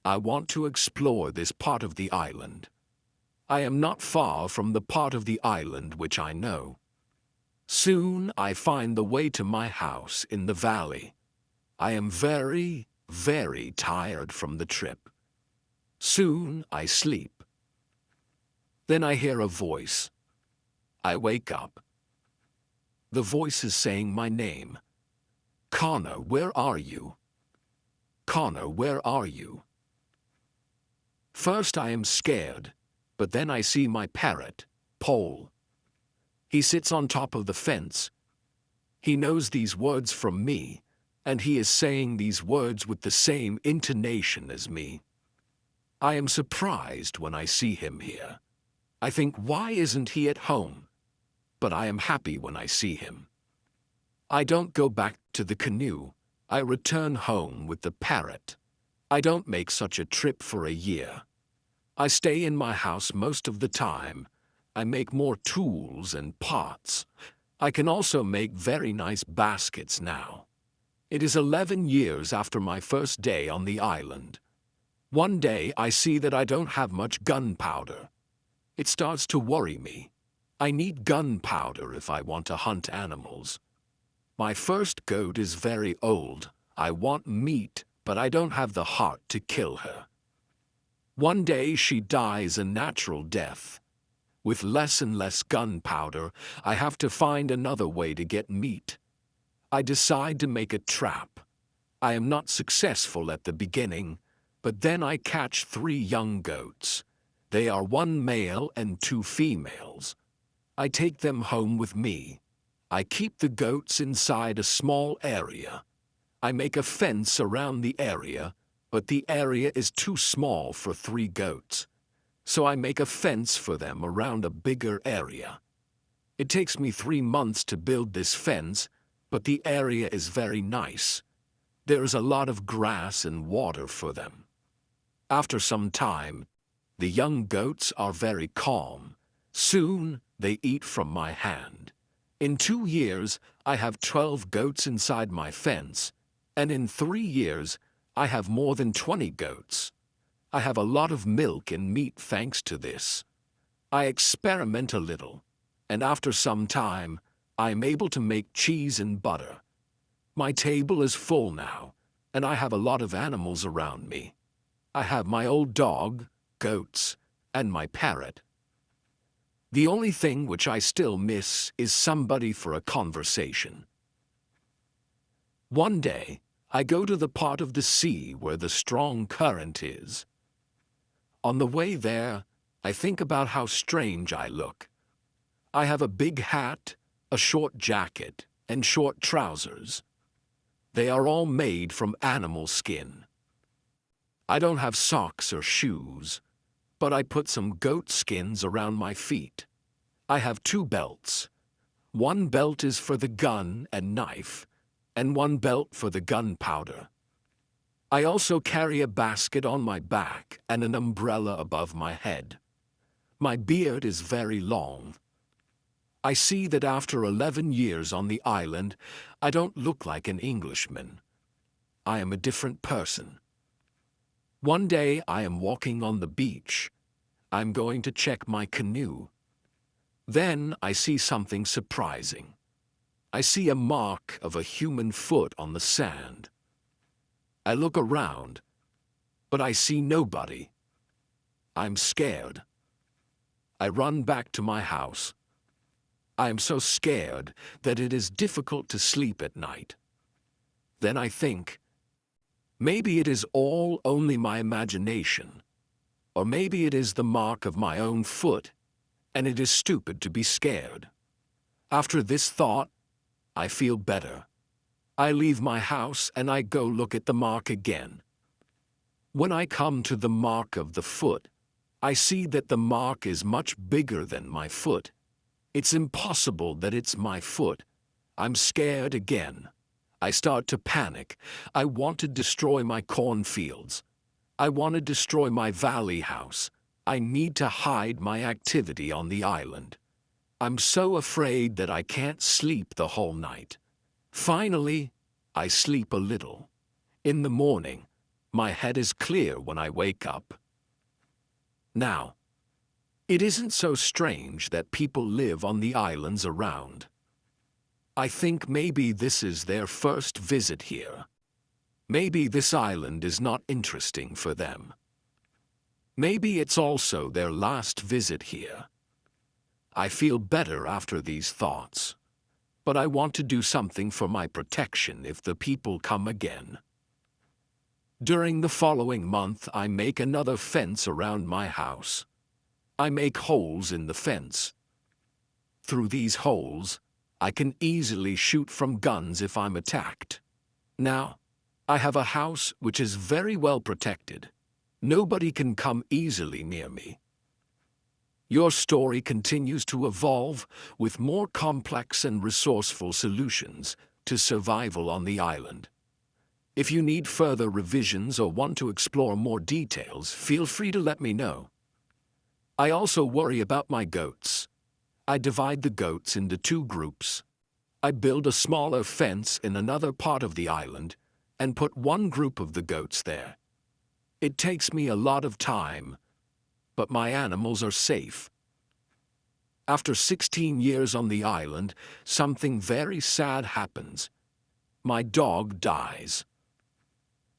I want to explore this part of the island. I am not far from the part of the island which I know. Soon I find the way to my house in the valley. I am very, very tired from the trip. Soon I sleep. Then I hear a voice. I wake up. The voice is saying my name. Connor, where are you? Connor, where are you? First I am scared, but then I see my parrot, Paul. He sits on top of the fence. He knows these words from me, and he is saying these words with the same intonation as me. I am surprised when I see him here. I think, why isn't he at home? But I am happy when I see him. I don't go back to the canoe. I return home with the parrot. I don't make such a trip for a year. I stay in my house most of the time. I make more tools and pots. I can also make very nice baskets now. It is 11 years after my first day on the island. One day I see that I don't have much gunpowder. It starts to worry me. I need gunpowder if I want to hunt animals. My first goat is very old. I want meat, but I don't have the heart to kill her. One day she dies a natural death. With less and less gunpowder, I have to find another way to get meat. I decide to make a trap. I am not successful at the beginning, but then I catch 3 young goats. They are 1 male and 2 females. I take them home with me. I keep the goats inside a small area. I make a fence around the area, but the area is too small for 3 goats. So I make a fence for them around a bigger area. It takes me 3 months to build this fence, but the area is very nice. There is a lot of grass and water for them. After some time, the young goats are very calm. Soon, they eat from my hand. In 2 years, I have 12 goats inside my fence, and in 3 years, I have more than 20 goats. I have a lot of milk and meat thanks to this. I experiment a little, and after some time, I am able to make cheese and butter. My table is full now, and I have a lot of animals around me. I have my old dog, goats, and my parrot. The only thing which I still miss is somebody for a conversation. One day, I go to the part of the sea where the strong current is. On the way there, I think about how strange I look. I have a big hat, a short jacket, and short trousers. They are all made from animal skin. I don't have socks or shoes, but I put some goat skins around my feet. I have 2 belts. One belt is for the gun and knife, and one belt for the gunpowder. I also carry a basket on my back and an umbrella above my head. My beard is very long. I see that after 11 years on the island, I don't look like an Englishman. I am a different person. One day I am walking on the beach. I'm going to check my canoe. Then I see something surprising. I see a mark of a human foot on the sand. I look around, but I see nobody. I'm scared. I run back to my house. I am so scared that it is difficult to sleep at night. Then I think, maybe it is all only my imagination, or maybe it is the mark of my own foot, and it is stupid to be scared. After this thought, I feel better. I leave my house and I go look at the mark again. When I come to the mark of the foot, I see that the mark is much bigger than my foot. It's impossible that it's my foot. I'm scared again. I start to panic. I want to destroy my cornfields. I want to destroy my valley house. I need to hide my activity on the island. I'm so afraid that I can't sleep the whole night. Finally, I sleep a little. In the morning, my head is clear when I wake up. Now, it isn't so strange that people live on the islands around. I think maybe this is their first visit here. Maybe this island is not interesting for them. Maybe it's also their last visit here. I feel better after these thoughts, but I want to do something for my protection if the people come again. During the following month, I make another fence around my house. I make holes in the fence. Through these holes, I can easily shoot from guns if I'm attacked. Now, I have a house which is very well protected. Nobody can come easily near me. Your story continues to evolve with more complex and resourceful solutions to survival on the island. If you need further revisions or want to explore more details, feel free to let me know. I also worry about my goats. I divide the goats into two groups. I build a smaller fence in another part of the island and put one group of the goats there. It takes me a lot of time, but my animals are safe. After 16 years on the island, something very sad happens. My dog dies.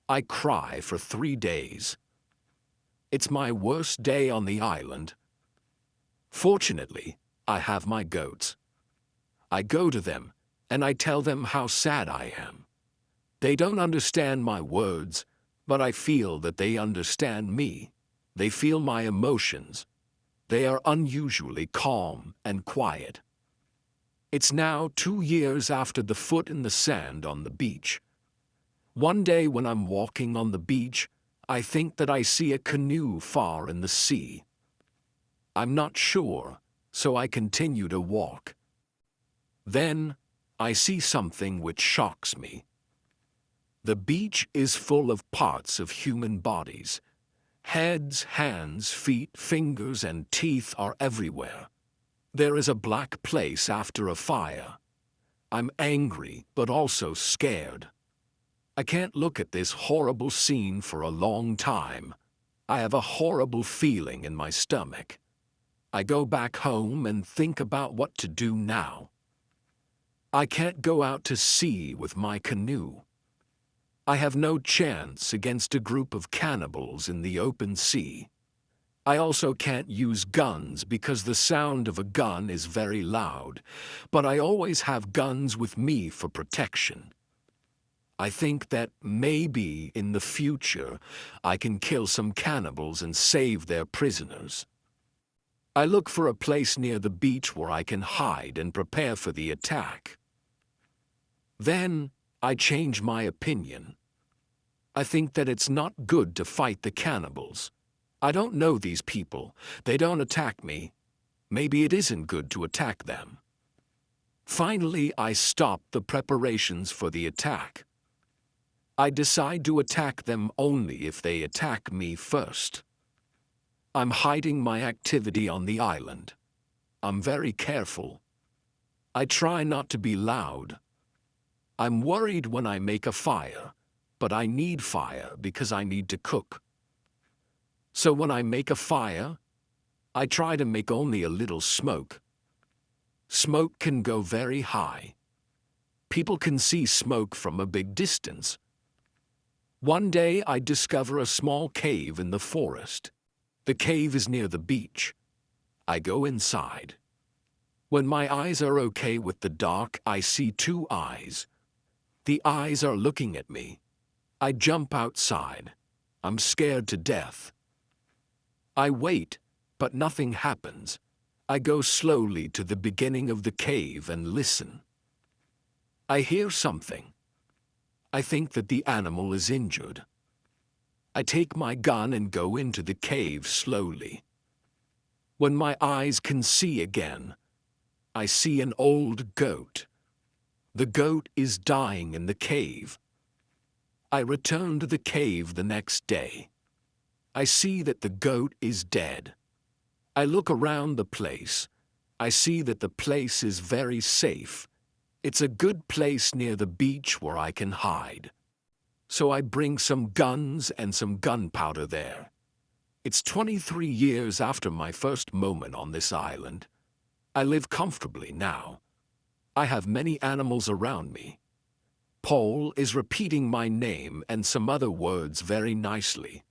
I cry for 3 days. It's my worst day on the island. Fortunately, I have my goats. I go to them, and I tell them how sad I am. They don't understand my words, but I feel that they understand me. They feel my emotions. They are unusually calm and quiet. It's now 2 years after the foot in the sand on the beach. One day when I'm walking on the beach, I think that I see a canoe far in the sea. I'm not sure, so I continue to walk. Then, I see something which shocks me. The beach is full of parts of human bodies. Heads, hands, feet, fingers, and teeth are everywhere. There is a black place after a fire. I'm angry, but also scared. I can't look at this horrible scene for a long time. I have a horrible feeling in my stomach. I go back home and think about what to do now. I can't go out to sea with my canoe. I have no chance against a group of cannibals in the open sea. I also can't use guns because the sound of a gun is very loud, but I always have guns with me for protection. I think that maybe in the future I can kill some cannibals and save their prisoners. I look for a place near the beach where I can hide and prepare for the attack. Then I change my opinion. I think that it's not good to fight the cannibals. I don't know these people. They don't attack me. Maybe it isn't good to attack them. Finally, I stop the preparations for the attack. I decide to attack them only if they attack me first. I'm hiding my activity on the island. I'm very careful. I try not to be loud. I'm worried when I make a fire, but I need fire because I need to cook. So when I make a fire, I try to make only a little smoke. Smoke can go very high. People can see smoke from a big distance. One day I discover a small cave in the forest. The cave is near the beach. I go inside. When my eyes are okay with the dark, I see 2 eyes. The eyes are looking at me. I jump outside. I'm scared to death. I wait, but nothing happens. I go slowly to the beginning of the cave and listen. I hear something. I think that the animal is injured. I take my gun and go into the cave slowly. When my eyes can see again, I see an old goat. The goat is dying in the cave. I return to the cave the next day. I see that the goat is dead. I look around the place. I see that the place is very safe. It's a good place near the beach where I can hide. So I bring some guns and some gunpowder there. It's 23 years after my first moment on this island. I live comfortably now. I have many animals around me. Paul is repeating my name and some other words very nicely.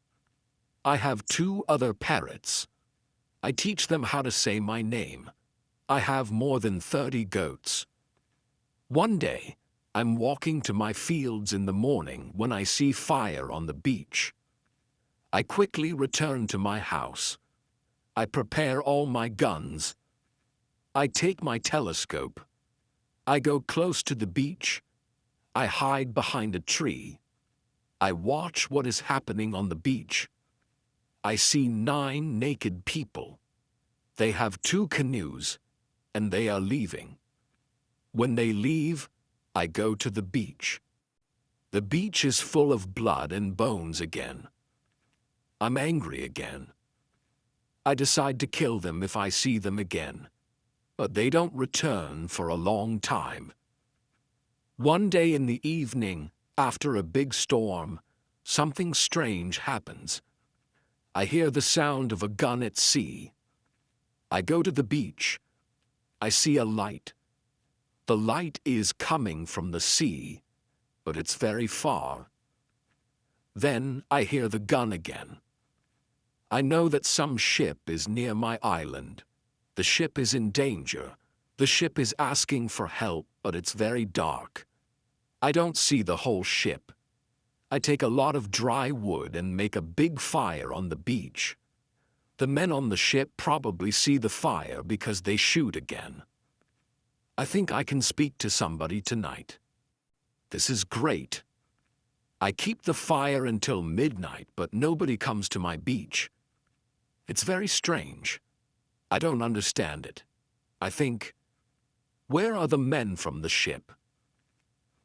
I have two other parrots. I teach them how to say my name. I have more than 30 goats. One day, I'm walking to my fields in the morning when I see fire on the beach. I quickly return to my house. I prepare all my guns. I take my telescope. I go close to the beach. I hide behind a tree. I watch what is happening on the beach. I see 9 naked people. They have 2 canoes, and they are leaving. When they leave, I go to the beach. The beach is full of blood and bones again. I'm angry again. I decide to kill them if I see them again, but they don't return for a long time. One day in the evening, after a big storm, something strange happens. I hear the sound of a gun at sea. I go to the beach. I see a light. The light is coming from the sea, but it's very far. Then I hear the gun again. I know that some ship is near my island. The ship is in danger. The ship is asking for help, but it's very dark. I don't see the whole ship. I take a lot of dry wood and make a big fire on the beach. The men on the ship probably see the fire because they shoot again. I think I can speak to somebody tonight. This is great. I keep the fire until midnight, but nobody comes to my beach. It's very strange. I don't understand it. I think, where are the men from the ship?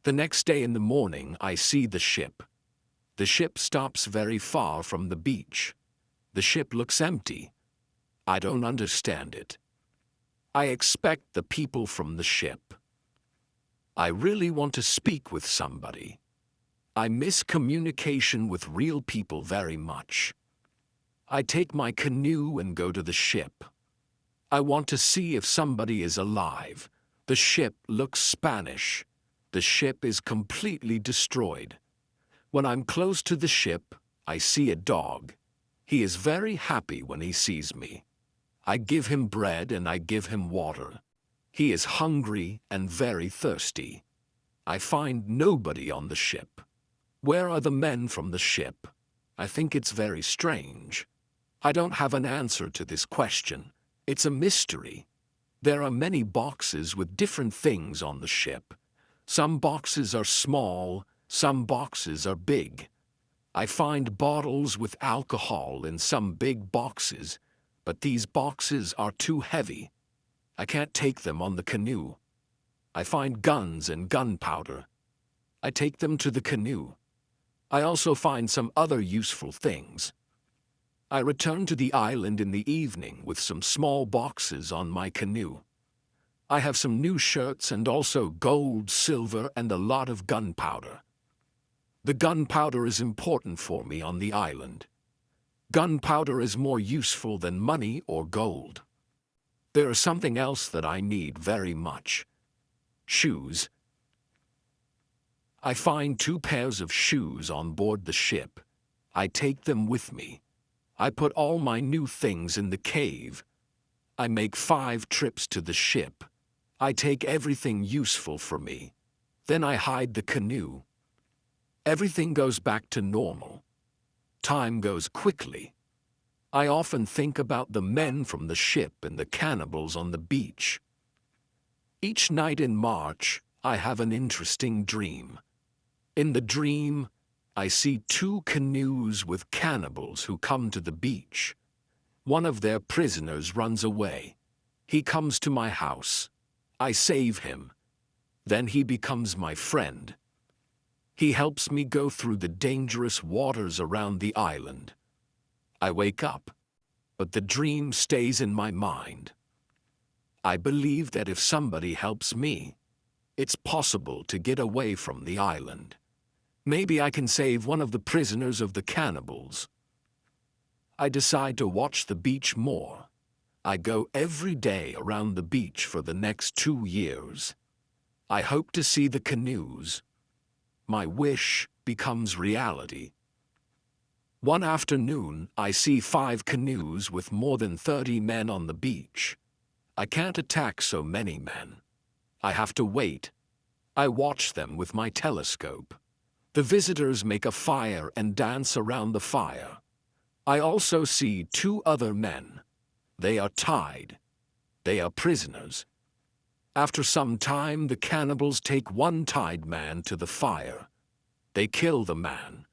The next day in the morning, I see the ship. The ship stops very far from the beach. The ship looks empty. I don't understand it. I expect the people from the ship. I really want to speak with somebody. I miss communication with real people very much. I take my canoe and go to the ship. I want to see if somebody is alive. The ship looks Spanish. The ship is completely destroyed. When I'm close to the ship, I see a dog. He is very happy when he sees me. I give him bread and I give him water. He is hungry and very thirsty. I find nobody on the ship. Where are the men from the ship? I think it's very strange. I don't have an answer to this question. It's a mystery. There are many boxes with different things on the ship. Some boxes are small, some boxes are big. I find bottles with alcohol in some big boxes, but these boxes are too heavy. I can't take them on the canoe. I find guns and gunpowder. I take them to the canoe. I also find some other useful things. I return to the island in the evening with some small boxes on my canoe. I have some new shirts and also gold, silver, and a lot of gunpowder. The gunpowder is important for me on the island. Gunpowder is more useful than money or gold. There is something else that I need very much. Shoes. I find 2 pairs of shoes on board the ship. I take them with me. I put all my new things in the cave. I make 5 trips to the ship. I take everything useful for me. Then I hide the canoe. Everything goes back to normal. Time goes quickly. I often think about the men from the ship and the cannibals on the beach. Each night in March, I have an interesting dream. In the dream, I see 2 canoes with cannibals who come to the beach. One of their prisoners runs away. He comes to my house. I save him. Then he becomes my friend. He helps me go through the dangerous waters around the island. I wake up, but the dream stays in my mind. I believe that if somebody helps me, it's possible to get away from the island. Maybe I can save one of the prisoners of the cannibals. I decide to watch the beach more. I go every day around the beach for the next 2 years. I hope to see the canoes. My wish becomes reality. One afternoon, I see 5 canoes with more than 30 men on the beach. I can't attack so many men. I have to wait. I watch them with my telescope. The visitors make a fire and dance around the fire. I also see 2 other men. They are tied. They are prisoners. After some time, the cannibals take one tied man to the fire. They kill the man.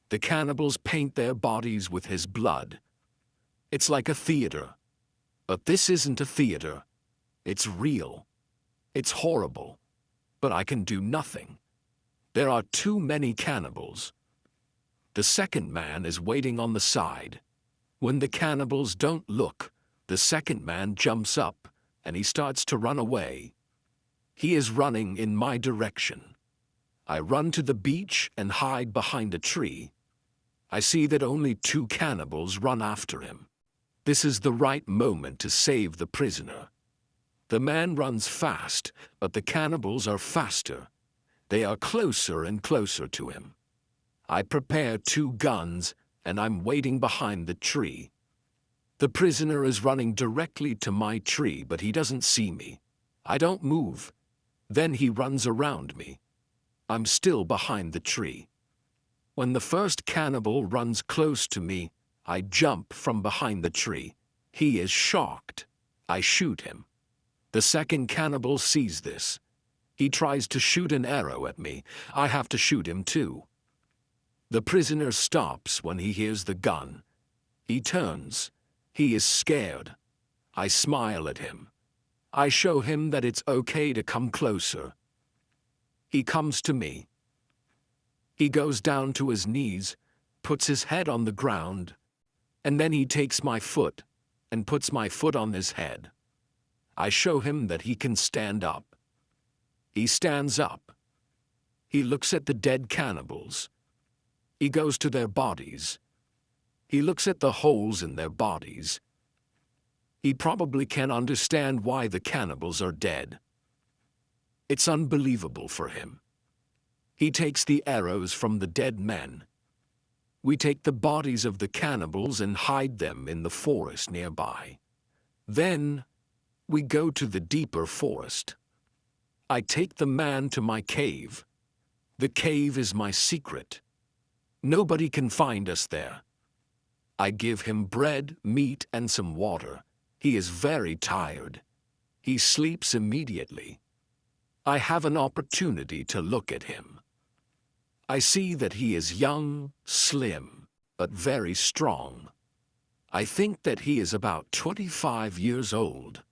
The cannibals paint their bodies with his blood. It's like a theater. But this isn't a theater. It's real. It's horrible. But I can do nothing. There are too many cannibals. The second man is waiting on the side. When the cannibals don't look, the second man jumps up and he starts to run away. He is running in my direction. I run to the beach and hide behind a tree. I see that only 2 cannibals run after him. This is the right moment to save the prisoner. The man runs fast, but the cannibals are faster. They are closer and closer to him. I prepare 2 guns, and I'm waiting behind the tree. The prisoner is running directly to my tree, but he doesn't see me. I don't move. Then he runs around me. I'm still behind the tree. When the first cannibal runs close to me, I jump from behind the tree. He is shocked. I shoot him. The second cannibal sees this. He tries to shoot an arrow at me. I have to shoot him too. The prisoner stops when he hears the gun. He turns. He is scared. I smile at him. I show him that it's okay to come closer. He comes to me. He goes down to his knees, puts his head on the ground, and then he takes my foot and puts my foot on his head. I show him that he can stand up. He stands up. He looks at the dead cannibals. He goes to their bodies. He looks at the holes in their bodies. He probably can understand why the cannibals are dead. It's unbelievable for him. He takes the arrows from the dead men. We take the bodies of the cannibals and hide them in the forest nearby. Then we go to the deeper forest. I take the man to my cave. The cave is my secret. Nobody can find us there. I give him bread, meat, and some water. He is very tired. He sleeps immediately. I have an opportunity to look at him. I see that he is young, slim, but very strong. I think that he is about 25 years old.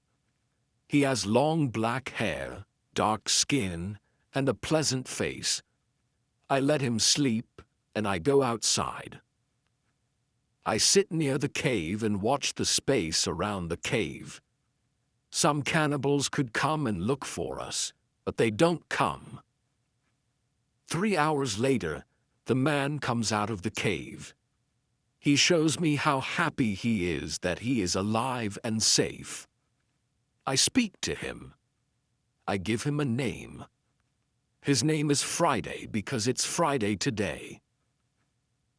He has long black hair, dark skin, and a pleasant face. I let him sleep, and I go outside. I sit near the cave and watch the space around the cave. Some cannibals could come and look for us, but they don't come. 3 hours later, the man comes out of the cave. He shows me how happy he is that he is alive and safe. I speak to him. I give him a name. His name is Friday because it's Friday today.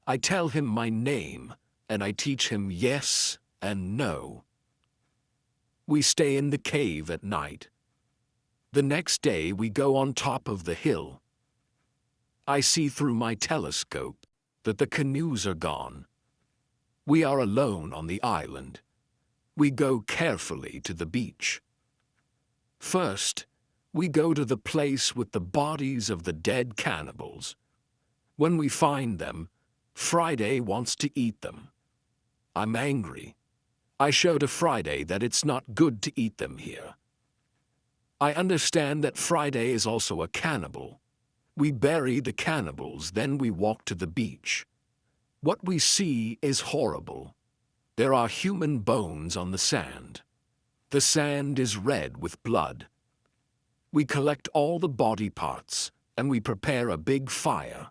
I tell him my name, and I teach him yes and no. We stay in the cave at night. The next day we go on top of the hill. I see through my telescope that the canoes are gone. We are alone on the island. We go carefully to the beach. First, we go to the place with the bodies of the dead cannibals. When we find them, Friday wants to eat them. I'm angry. I show to Friday that it's not good to eat them here. I understand that Friday is also a cannibal. We bury the cannibals, then we walk to the beach. What we see is horrible. There are human bones on the sand. The sand is red with blood. We collect all the body parts, and we prepare a big fire.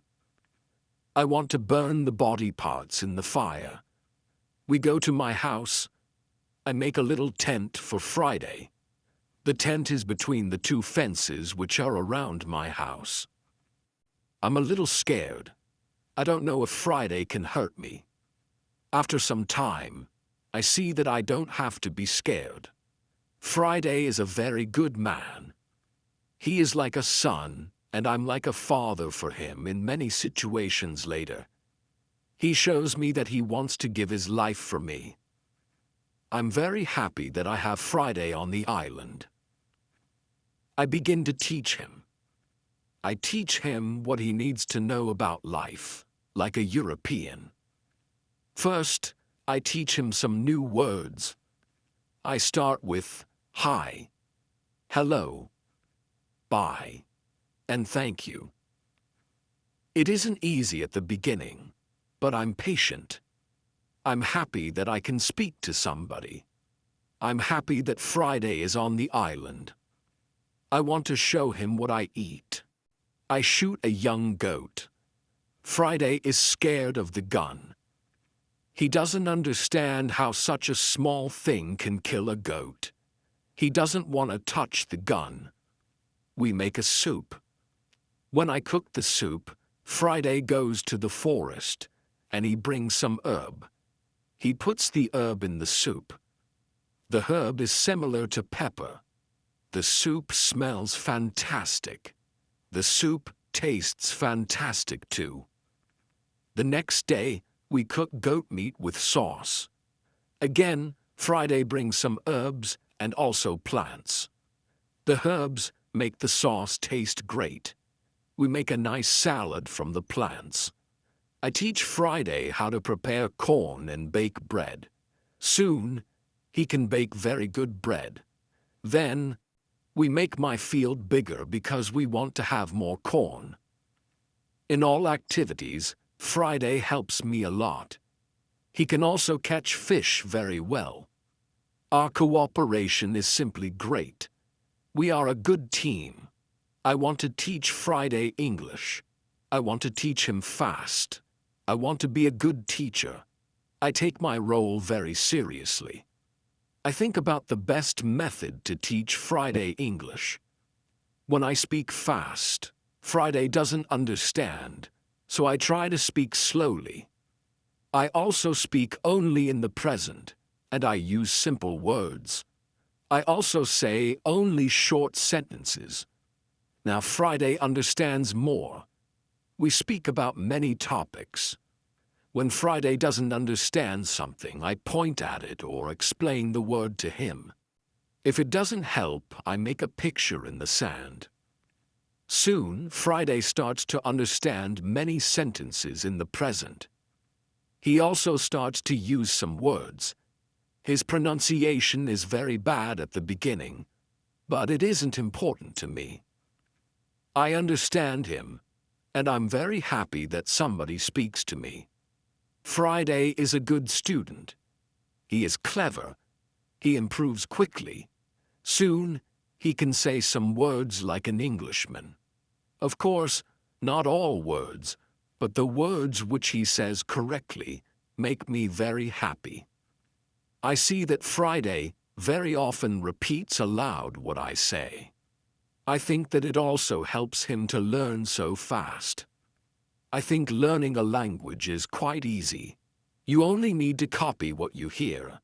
I want to burn the body parts in the fire. We go to my house. I make a little tent for Friday. The tent is between the 2 fences which are around my house. I'm a little scared. I don't know if Friday can hurt me. After some time, I see that I don't have to be scared. Friday is a very good man. He is like a son, and I'm like a father for him in many situations later. He shows me that he wants to give his life for me. I'm very happy that I have Friday on the island. I begin to teach him. I teach him what he needs to know about life, like a European. First, I teach him some new words. I start with hi, hello, bye, and thank you. It isn't easy at the beginning, but I'm patient. I'm happy that I can speak to somebody. I'm happy that Friday is on the island. I want to show him what I eat. I shoot a young goat. Friday is scared of the gun. He doesn't understand how such a small thing can kill a goat. He doesn't want to touch the gun. We make a soup. When I cook the soup, Friday goes to the forest, and he brings some herb. He puts the herb in the soup. The herb is similar to pepper. The soup smells fantastic. The soup tastes fantastic too. The next day, we cook goat meat with sauce. Again, Friday brings some herbs and also plants. The herbs make the sauce taste great. We make a nice salad from the plants. I teach Friday how to prepare corn and bake bread. Soon, he can bake very good bread. Then, we make my field bigger because we want to have more corn. In all activities, Friday helps me a lot. He can also catch fish very well. Our cooperation is simply great. We are a good team. I want to teach Friday English. I want to teach him fast. I want to be a good teacher. I take my role very seriously. I think about the best method to teach Friday English. When I speak fast, Friday doesn't understand, so I try to speak slowly. I also speak only in the present, and I use simple words. I also say only short sentences. Now Friday understands more. We speak about many topics. When Friday doesn't understand something, I point at it or explain the word to him. If it doesn't help, I make a picture in the sand. Soon, Friday starts to understand many sentences in the present. He also starts to use some words. His pronunciation is very bad at the beginning, but it isn't important to me. I understand him, and I'm very happy that somebody speaks to me. Friday is a good student. He is clever. He improves quickly. Soon, he can say some words like an Englishman. Of course, not all words, but the words which he says correctly make me very happy. I see that Friday very often repeats aloud what I say. I think that it also helps him to learn so fast. I think learning a language is quite easy. You only need to copy what you hear.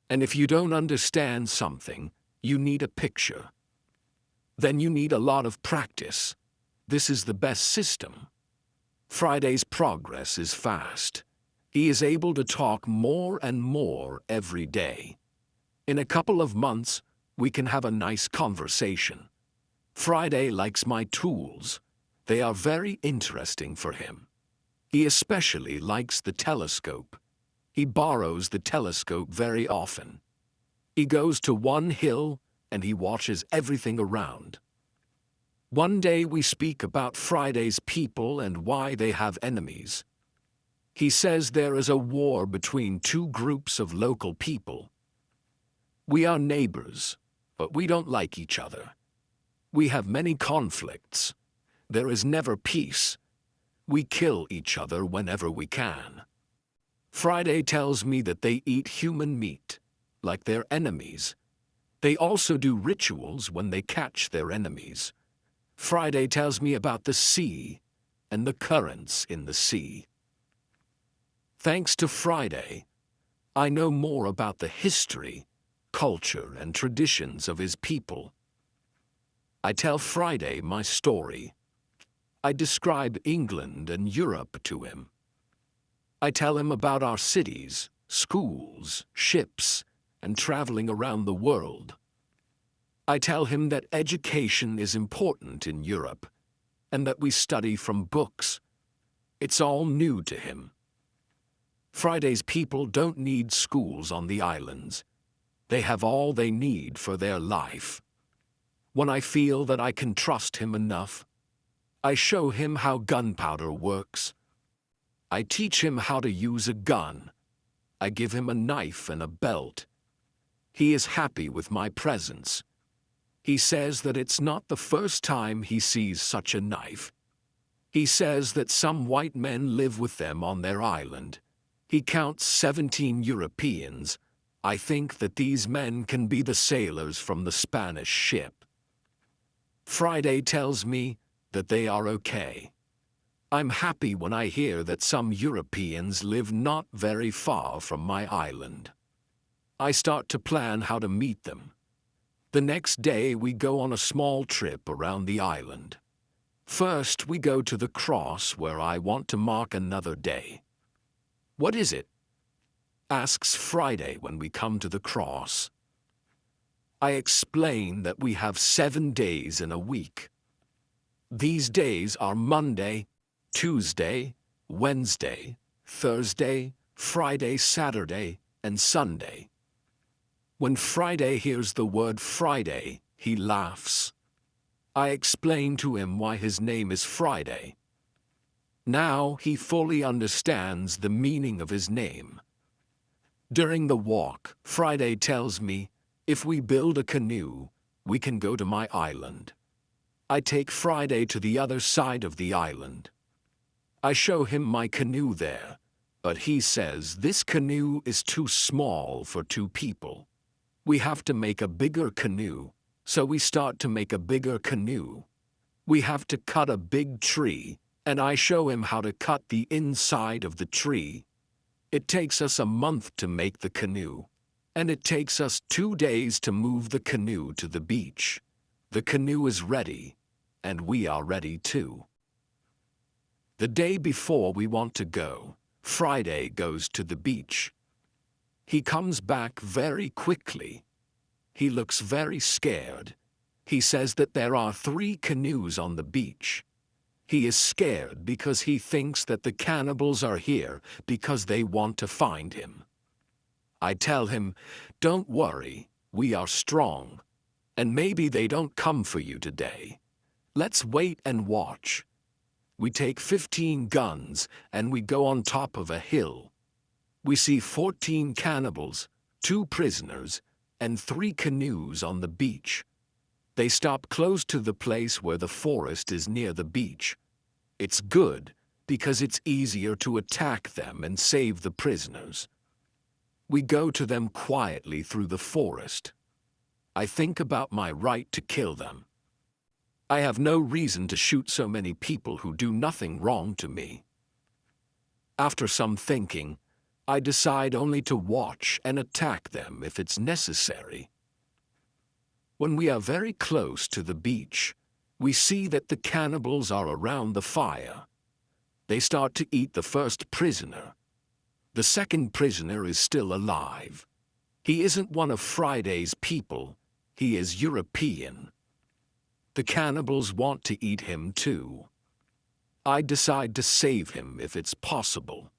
And if you don't understand something, you need a picture. Then you need a lot of practice. This is the best system. Friday's progress is fast. He is able to talk more and more every day. In a couple of months, we can have a nice conversation. Friday likes my tools. They are very interesting for him. He especially likes the telescope. He borrows the telescope very often. He goes to one hill and he watches everything around. One day we speak about Friday's people and why they have enemies. He says there is a war between two groups of local people. We are neighbors, but we don't like each other. We have many conflicts. There is never peace. We kill each other whenever we can. Friday tells me that they eat human meat, like their enemies. They also do rituals when they catch their enemies. Friday tells me about the sea and the currents in the sea. Thanks to Friday, I know more about the history, culture, and traditions of his people. I tell Friday my story. I describe England and Europe to him. I tell him about our cities, schools, ships, and traveling around the world. I tell him that education is important in Europe, and that we study from books. It's all new to him. Friday's people don't need schools on the islands. They have all they need for their life. When I feel that I can trust him enough, I show him how gunpowder works. I teach him how to use a gun. I give him a knife and a belt. He is happy with my presence. He says that it's not the first time he sees such a knife. He says that some white men live with them on their island. He counts 17 Europeans. I think that these men can be the sailors from the Spanish ship. Friday tells me that they are okay. I'm happy when I hear that some Europeans live not very far from my island. I start to plan how to meet them. The next day we go on a small trip around the island. First we go to the cross where I want to mark another day. "What is it?" asks Friday when we come to the cross. I explain that we have 7 days in a week. These days are Monday, Tuesday, Wednesday, Thursday, Friday, Saturday, and Sunday. When Friday hears the word Friday, he laughs. I explain to him why his name is Friday. Now he fully understands the meaning of his name. During the walk, Friday tells me, if we build a canoe, we can go to my island. I take Friday to the other side of the island. I show him my canoe there, but he says this canoe is too small for 2 people. We have to make a bigger canoe, so we start to make a bigger canoe. We have to cut a big tree, and I show him how to cut the inside of the tree. It takes us a month to make the canoe, and it takes us 2 days to move the canoe to the beach. The canoe is ready, and we are ready too. The day before we want to go, Friday goes to the beach. He comes back very quickly. He looks very scared. He says that there are 3 canoes on the beach. He is scared because he thinks that the cannibals are here because they want to find him. I tell him, "Don't worry, we are strong, and maybe they don't come for you today. Let's wait and watch." We take 15 guns and we go on top of a hill. We see 14 cannibals, 2 prisoners, and 3 canoes on the beach. They stop close to the place where the forest is near the beach. It's good because it's easier to attack them and save the prisoners. We go to them quietly through the forest. I think about my right to kill them. I have no reason to shoot so many people who do nothing wrong to me. After some thinking, I decide only to watch and attack them if it's necessary. When we are very close to the beach, we see that the cannibals are around the fire. They start to eat the first prisoner. The second prisoner is still alive. He isn't one of Friday's people. He is European. The cannibals want to eat him too. I decide to save him if it's possible.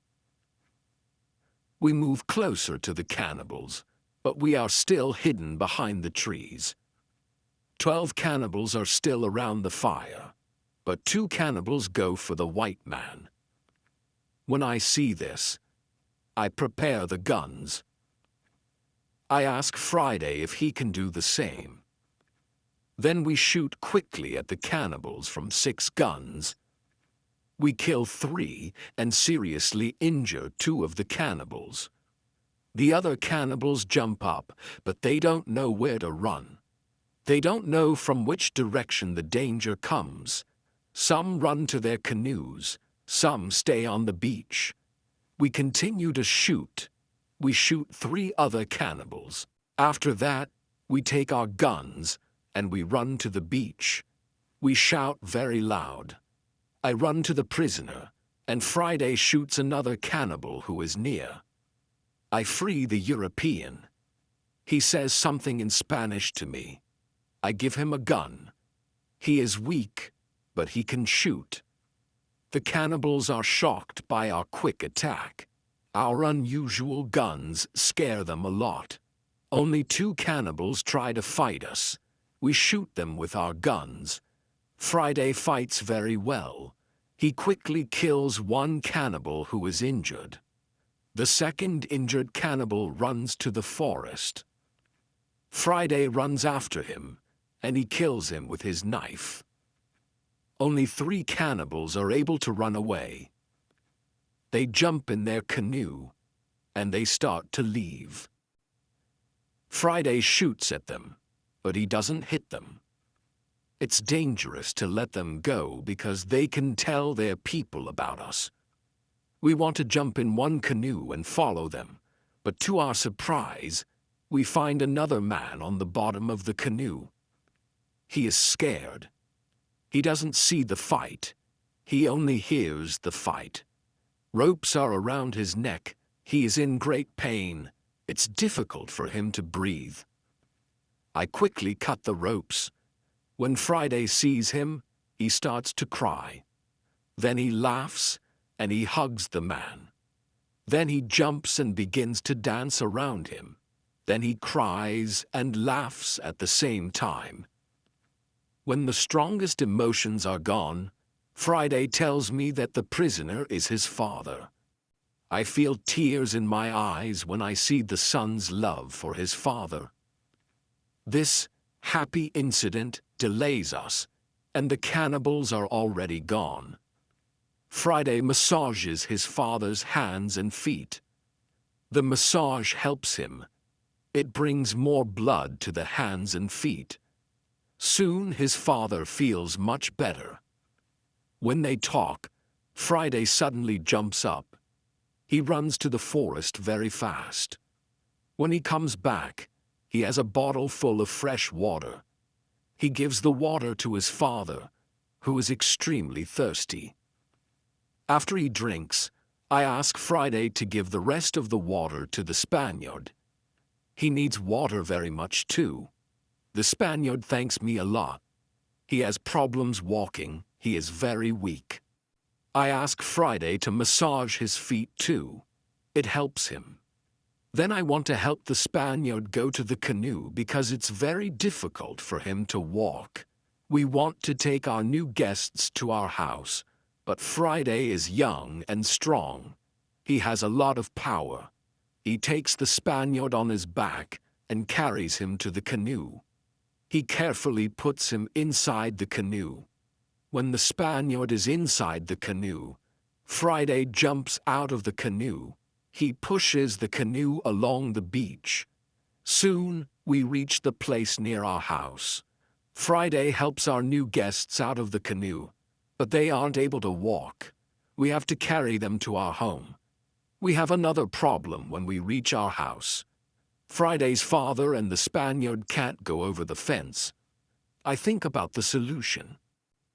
We move closer to the cannibals, but we are still hidden behind the trees. 12 cannibals are still around the fire, but 2 cannibals go for the white man. When I see this, I prepare the guns. I ask Friday if he can do the same. Then we shoot quickly at the cannibals from 6 guns. We kill 3 and seriously injure 2 of the cannibals. The other cannibals jump up, but they don't know where to run. They don't know from which direction the danger comes. Some run to their canoes, some stay on the beach. We continue to shoot. We shoot 3 other cannibals. After that, we take our guns and we run to the beach. We shout very loud. I run to the prisoner, and Friday shoots another cannibal who is near. I free the European. He says something in Spanish to me. I give him a gun. He is weak, but he can shoot. The cannibals are shocked by our quick attack. Our unusual guns scare them a lot. Only 2 cannibals try to fight us. We shoot them with our guns. Friday fights very well. He quickly kills 1 cannibal who is injured. The second injured cannibal runs to the forest. Friday runs after him, and he kills him with his knife. Only 3 cannibals are able to run away. They jump in their canoe, and they start to leave. Friday shoots at them, but he doesn't hit them. It's dangerous to let them go because they can tell their people about us. We want to jump in one canoe and follow them, but to our surprise, we find another man on the bottom of the canoe. He is scared. He doesn't see the fight. He only hears the fight. Ropes are around his neck. He is in great pain. It's difficult for him to breathe. I quickly cut the ropes. When Friday sees him, he starts to cry. Then he laughs, and he hugs the man. Then he jumps and begins to dance around him. Then he cries and laughs at the same time. When the strongest emotions are gone, Friday tells me that the prisoner is his father. I feel tears in my eyes when I see the son's love for his father. This happy incident delays us, and the cannibals are already gone. Friday massages his father's hands and feet. The massage helps him. It brings more blood to the hands and feet. Soon his father feels much better. When they talk, Friday suddenly jumps up. He runs to the forest very fast. When he comes back, he has a bottle full of fresh water. He gives the water to his father, who is extremely thirsty. After he drinks, I ask Friday to give the rest of the water to the Spaniard. He needs water very much too. The Spaniard thanks me a lot. He has problems walking. He is very weak. I ask Friday to massage his feet too. It helps him. Then I want to help the Spaniard go to the canoe because it's very difficult for him to walk. We want to take our new guests to our house, but Friday is young and strong. He has a lot of power. He takes the Spaniard on his back and carries him to the canoe. He carefully puts him inside the canoe. When the Spaniard is inside the canoe, Friday jumps out of the canoe. He pushes the canoe along the beach. Soon, we reach the place near our house. Friday helps our new guests out of the canoe, but they aren't able to walk. We have to carry them to our home. We have another problem when we reach our house. Friday's father and the Spaniard can't go over the fence. I think about the solution.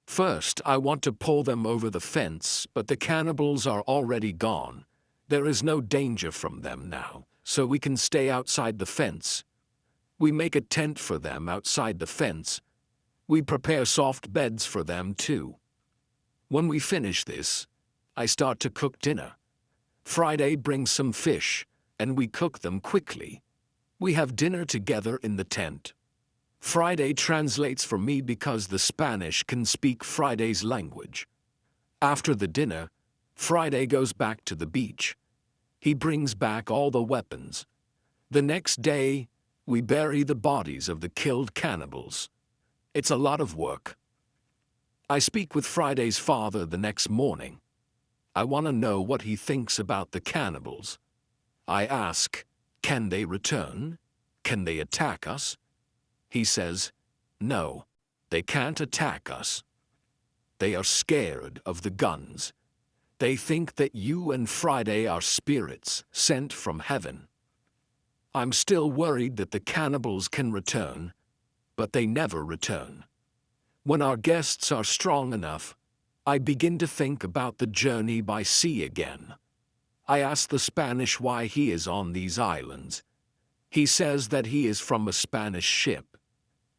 First, I want to pull them over the fence, but the cannibals are already gone. There is no danger from them now, so we can stay outside the fence. We make a tent for them outside the fence. We prepare soft beds for them too. When we finish this, I start to cook dinner. Friday brings some fish, and we cook them quickly. We have dinner together in the tent. Friday translates for me because the Spanish can speak Friday's language. After the dinner, Friday goes back to the beach. He brings back all the weapons. The next day, we bury the bodies of the killed cannibals. It's a lot of work. I speak with Friday's father the next morning. I want to know what he thinks about the cannibals. I ask, can they return? Can they attack us? He says, no, they can't attack us. They are scared of the guns. They think that you and Friday are spirits sent from heaven. I'm still worried that the cannibals can return, but they never return. When our guests are strong enough, I begin to think about the journey by sea again. I ask the Spanish why he is on these islands. He says that he is from a Spanish ship.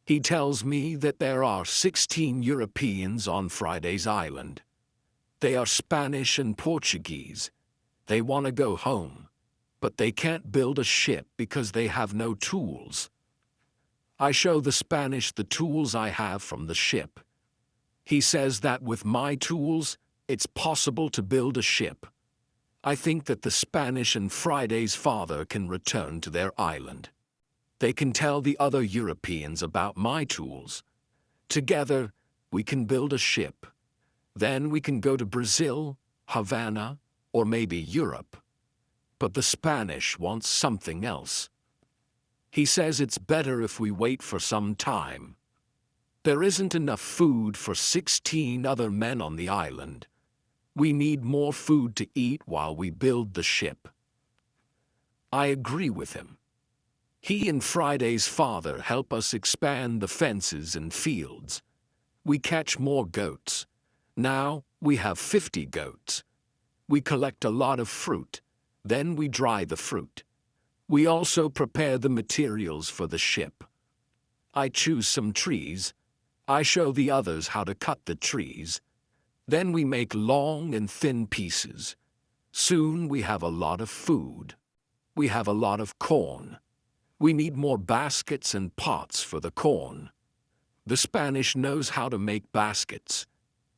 He tells me that there are 16 Europeans on Friday's island. They are Spanish and Portuguese. They want to go home, but they can't build a ship because they have no tools. I show the Spanish the tools I have from the ship. He says that with my tools, it's possible to build a ship. I think that the Spanish and Friday's father can return to their island. They can tell the other Europeans about my tools. Together, we can build a ship. Then we can go to Brazil, Havana, or maybe Europe. But the Spanish wants something else. He says it's better if we wait for some time. There isn't enough food for 16 other men on the island. We need more food to eat while we build the ship. I agree with him. He and Friday's father help us expand the fences and fields. We catch more goats. Now we have 50 goats. We collect a lot of fruit. Then we dry the fruit. We also prepare the materials for the ship. I choose some trees. I show the others how to cut the trees. Then we make long and thin pieces. Soon we have a lot of food. We have a lot of corn. We need more baskets and pots for the corn. The Spanish knows how to make baskets.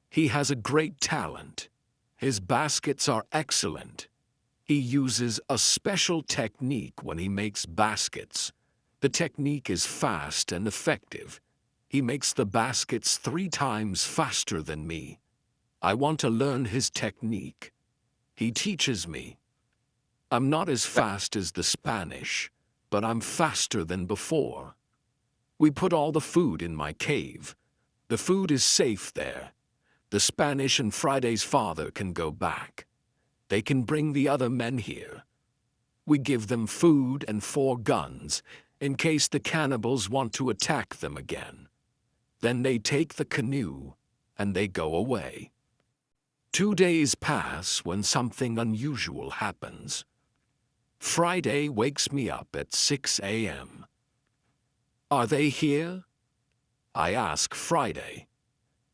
He has a great talent. His baskets are excellent. He uses a special technique when he makes baskets. The technique is fast and effective. He makes the baskets 3 times faster than me. I want to learn his technique. He teaches me. I'm not as fast as the Spanish, but I'm faster than before. We put all the food in my cave. The food is safe there. The Spanish and Friday's father can go back. They can bring the other men here. We give them food and 4 guns in case the cannibals want to attack them again. Then they take the canoe and they go away. 2 days pass when something unusual happens. Friday wakes me up at 6 a.m. Are they here? I ask Friday.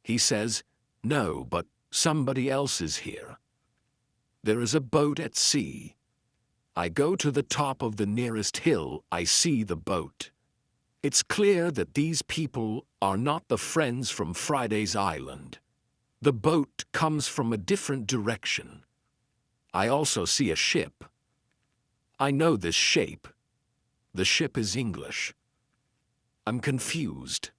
He says, no, but somebody else is here. There is a boat at sea. I go to the top of the nearest hill. I see the boat. It's clear that these people are not the friends from Friday's island. The boat comes from a different direction. I also see a ship. I know this shape. The ship is English. I'm confused.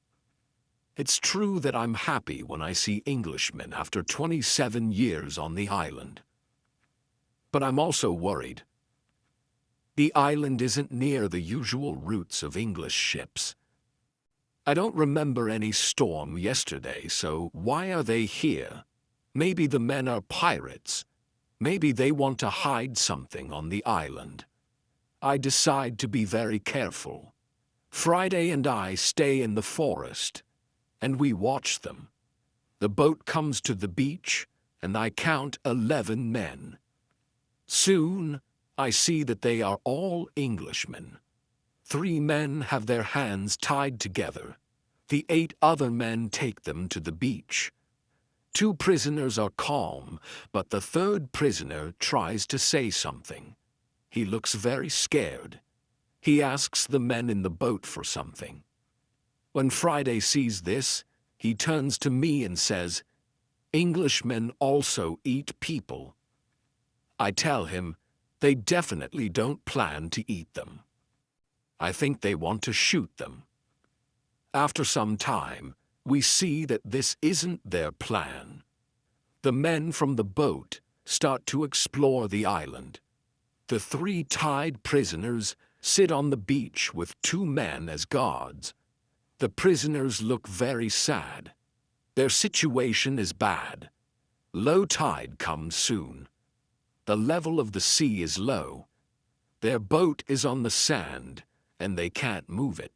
It's true that I'm happy when I see Englishmen after 27 years on the island. But I'm also worried. The island isn't near the usual routes of English ships. I don't remember any storm yesterday, so why are they here? Maybe the men are pirates. Maybe they want to hide something on the island. I decide to be very careful. Friday and I stay in the forest, and we watch them. The boat comes to the beach, and I count 11 men. Soon, I see that they are all Englishmen. 3 men have their hands tied together. The 8 other men take them to the beach. 2 prisoners are calm, but the 3rd prisoner tries to say something. He looks very scared. He asks the men in the boat for something. When Friday sees this, he turns to me and says, "Englishmen also eat people." I tell him, they definitely don't plan to eat them. I think they want to shoot them. After some time, we see that this isn't their plan. The men from the boat start to explore the island. The 3 tied prisoners sit on the beach with 2 men as guards. The prisoners look very sad. Their situation is bad. Low tide comes soon. The level of the sea is low. Their boat is on the sand, and they can't move it.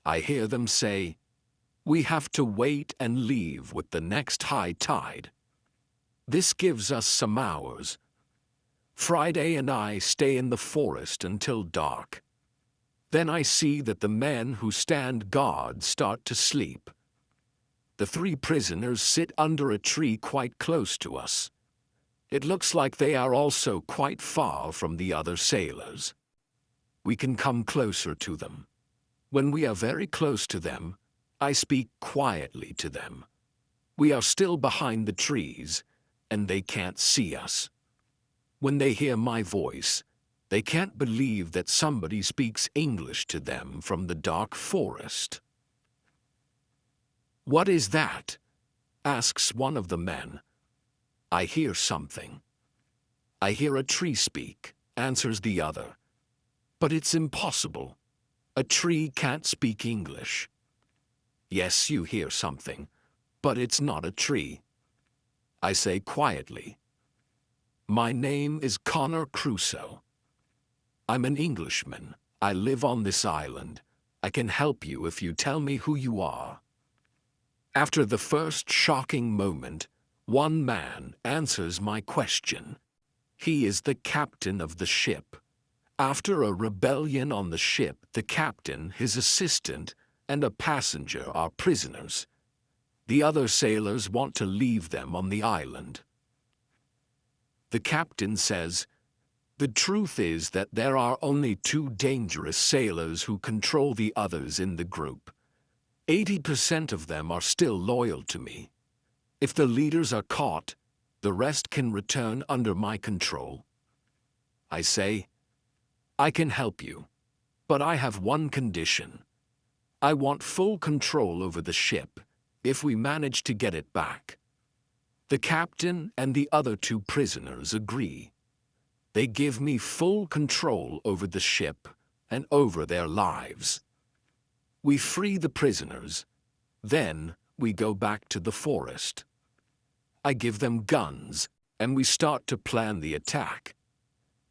I hear them say, "We have to wait and leave with the next high tide." This gives us some hours. Friday and I stay in the forest until dark. Then I see that the men who stand guard start to sleep. The 3 prisoners sit under a tree quite close to us. It looks like they are also quite far from the other sailors. We can come closer to them. When we are very close to them, I speak quietly to them. We are still behind the trees, and they can't see us. When they hear my voice, they can't believe that somebody speaks English to them from the dark forest. "What is that?" asks one of the men. "I hear something." "I hear a tree speak," answers the other. "But it's impossible. A tree can't speak English." "Yes, you hear something, but it's not a tree." I say quietly, "My name is Crusoe. I'm an Englishman. I live on this island. I can help you if you tell me who you are." After the first shocking moment, one man answers my question. He is the captain of the ship. After a rebellion on the ship, the captain, his assistant, and a passenger are prisoners. The other sailors want to leave them on the island. The captain says, "The truth is that there are only 2 dangerous sailors who control the others in the group. 80% of them are still loyal to me. If the leaders are caught, the rest can return under my control." I say, "I can help you, but I have one condition. I want full control over the ship, if we manage to get it back." The captain and the other 2 prisoners agree. They give me full control over the ship and over their lives. We free the prisoners. Then we go back to the forest. I give them guns, and we start to plan the attack.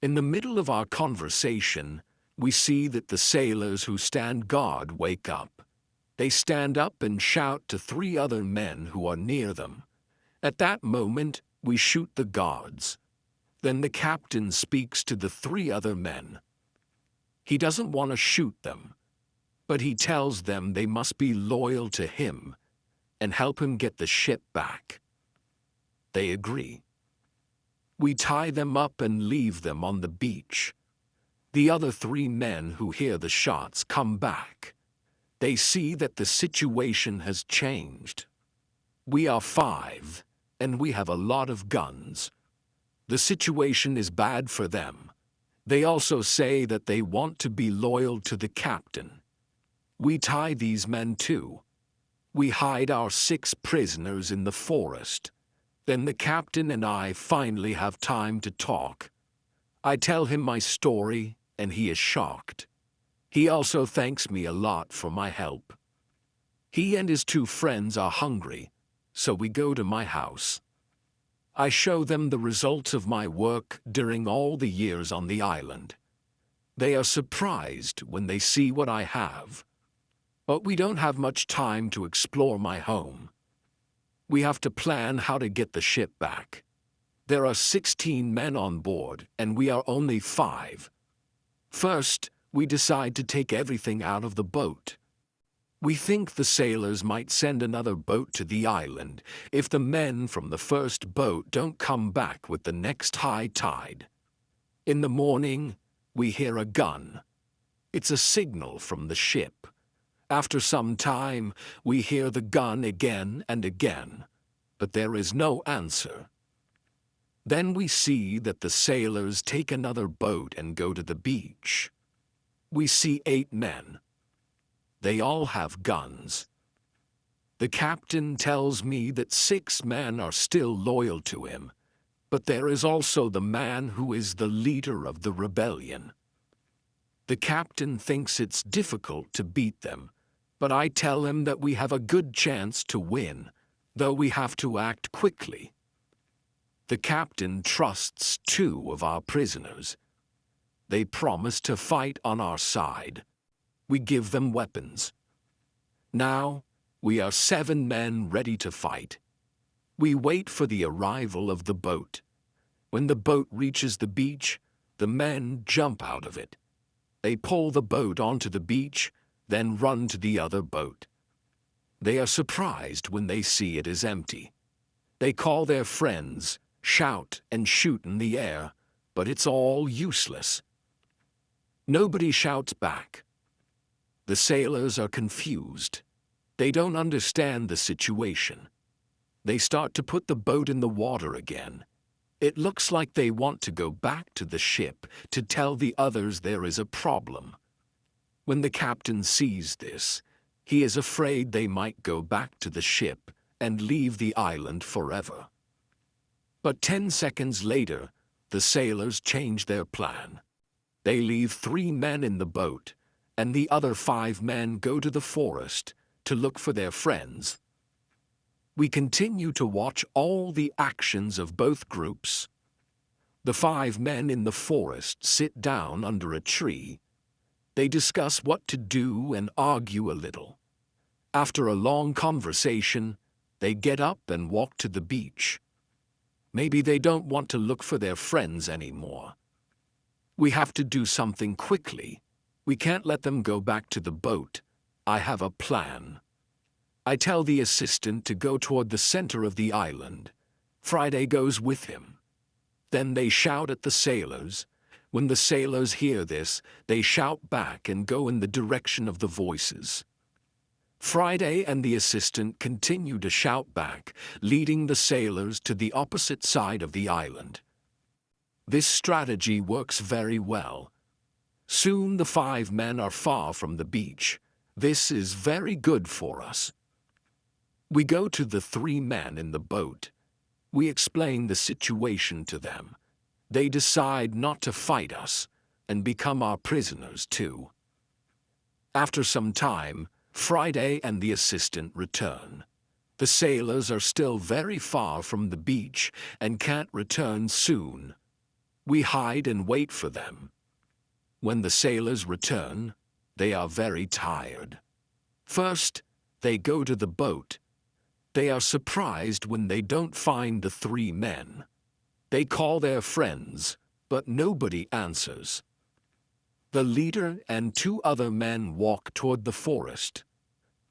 In the middle of our conversation, we see that the sailors who stand guard wake up. They stand up and shout to 3 other men who are near them. At that moment, we shoot the guards. Then the captain speaks to the 3 other men. He doesn't want to shoot them, but he tells them they must be loyal to him and help him get the ship back. They agree. We tie them up and leave them on the beach. The other 3 men who hear the shots come back. They see that the situation has changed. We are 5, and we have a lot of guns. The situation is bad for them. They also say that they want to be loyal to the captain. We tie these men too. We hide our 6 prisoners in the forest. Then the captain and I finally have time to talk. I tell him my story, and he is shocked. He also thanks me a lot for my help. He and his 2 friends are hungry, so we go to my house. I show them the results of my work during all the years on the island. They are surprised when they see what I have. But we don't have much time to explore my home. We have to plan how to get the ship back. There are 16 men on board, and we are only 5. First, we decide to take everything out of the boat. We think the sailors might send another boat to the island if the men from the first boat don't come back with the next high tide. In the morning, we hear a gun. It's a signal from the ship. After some time, we hear the gun again and again, but there is no answer. Then we see that the sailors take another boat and go to the beach. We see 8 men. They all have guns. The captain tells me that 6 men are still loyal to him, but there is also the man who is the leader of the rebellion. The captain thinks it's difficult to beat them, but I tell him that we have a good chance to win, though we have to act quickly. The captain trusts 2 of our prisoners. They promise to fight on our side. We give them weapons. Now, we are 7 men ready to fight. We wait for the arrival of the boat. When the boat reaches the beach, the men jump out of it. They pull the boat onto the beach, then run to the other boat. They are surprised when they see it is empty. They call their friends, shout and shoot in the air, but it's all useless. Nobody shouts back. The sailors are confused. They don't understand the situation. They start to put the boat in the water again. It looks like they want to go back to the ship to tell the others there is a problem. When the captain sees this, he is afraid they might go back to the ship and leave the island forever. But 10 seconds later, the sailors change their plan. They leave 3 men in the boat, and the other 5 men go to the forest to look for their friends. We continue to watch all the actions of both groups. The 5 men in the forest sit down under a tree. They discuss what to do and argue a little. After a long conversation, they get up and walk to the beach. Maybe they don't want to look for their friends anymore. We have to do something quickly. We can't let them go back to the boat. I have a plan. I tell the assistant to go toward the center of the island. Friday goes with him. Then they shout at the sailors. When the sailors hear this, they shout back and go in the direction of the voices. Friday and the assistant continue to shout back, leading the sailors to the opposite side of the island. This strategy works very well. Soon the 5 men are far from the beach. This is very good for us. We go to the 3 men in the boat. We explain the situation to them. They decide not to fight us and become our prisoners too. After some time, Friday and the assistant return. The sailors are still very far from the beach and can't return soon. We hide and wait for them. When the sailors return, they are very tired. First, they go to the boat. They are surprised when they don't find the 3 men. They call their friends, but nobody answers. The leader and 2 other men walk toward the forest.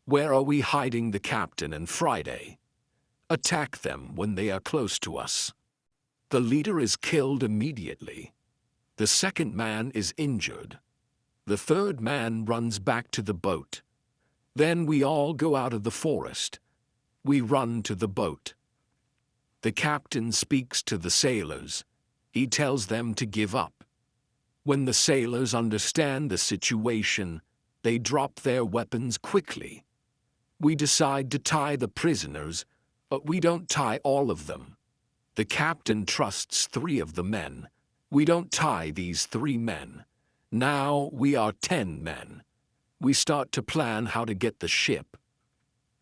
Where are we hiding the captain and Friday? Attack them when they are close to us. The leader is killed immediately. The 2nd man is injured. The 3rd man runs back to the boat. Then we all go out of the forest. We run to the boat. The captain speaks to the sailors. He tells them to give up. When the sailors understand the situation, they drop their weapons quickly. We decide to tie the prisoners, but we don't tie all of them. The captain trusts 3 of the men. We don't tie these 3 men. Now we are 10 men. We start to plan how to get the ship.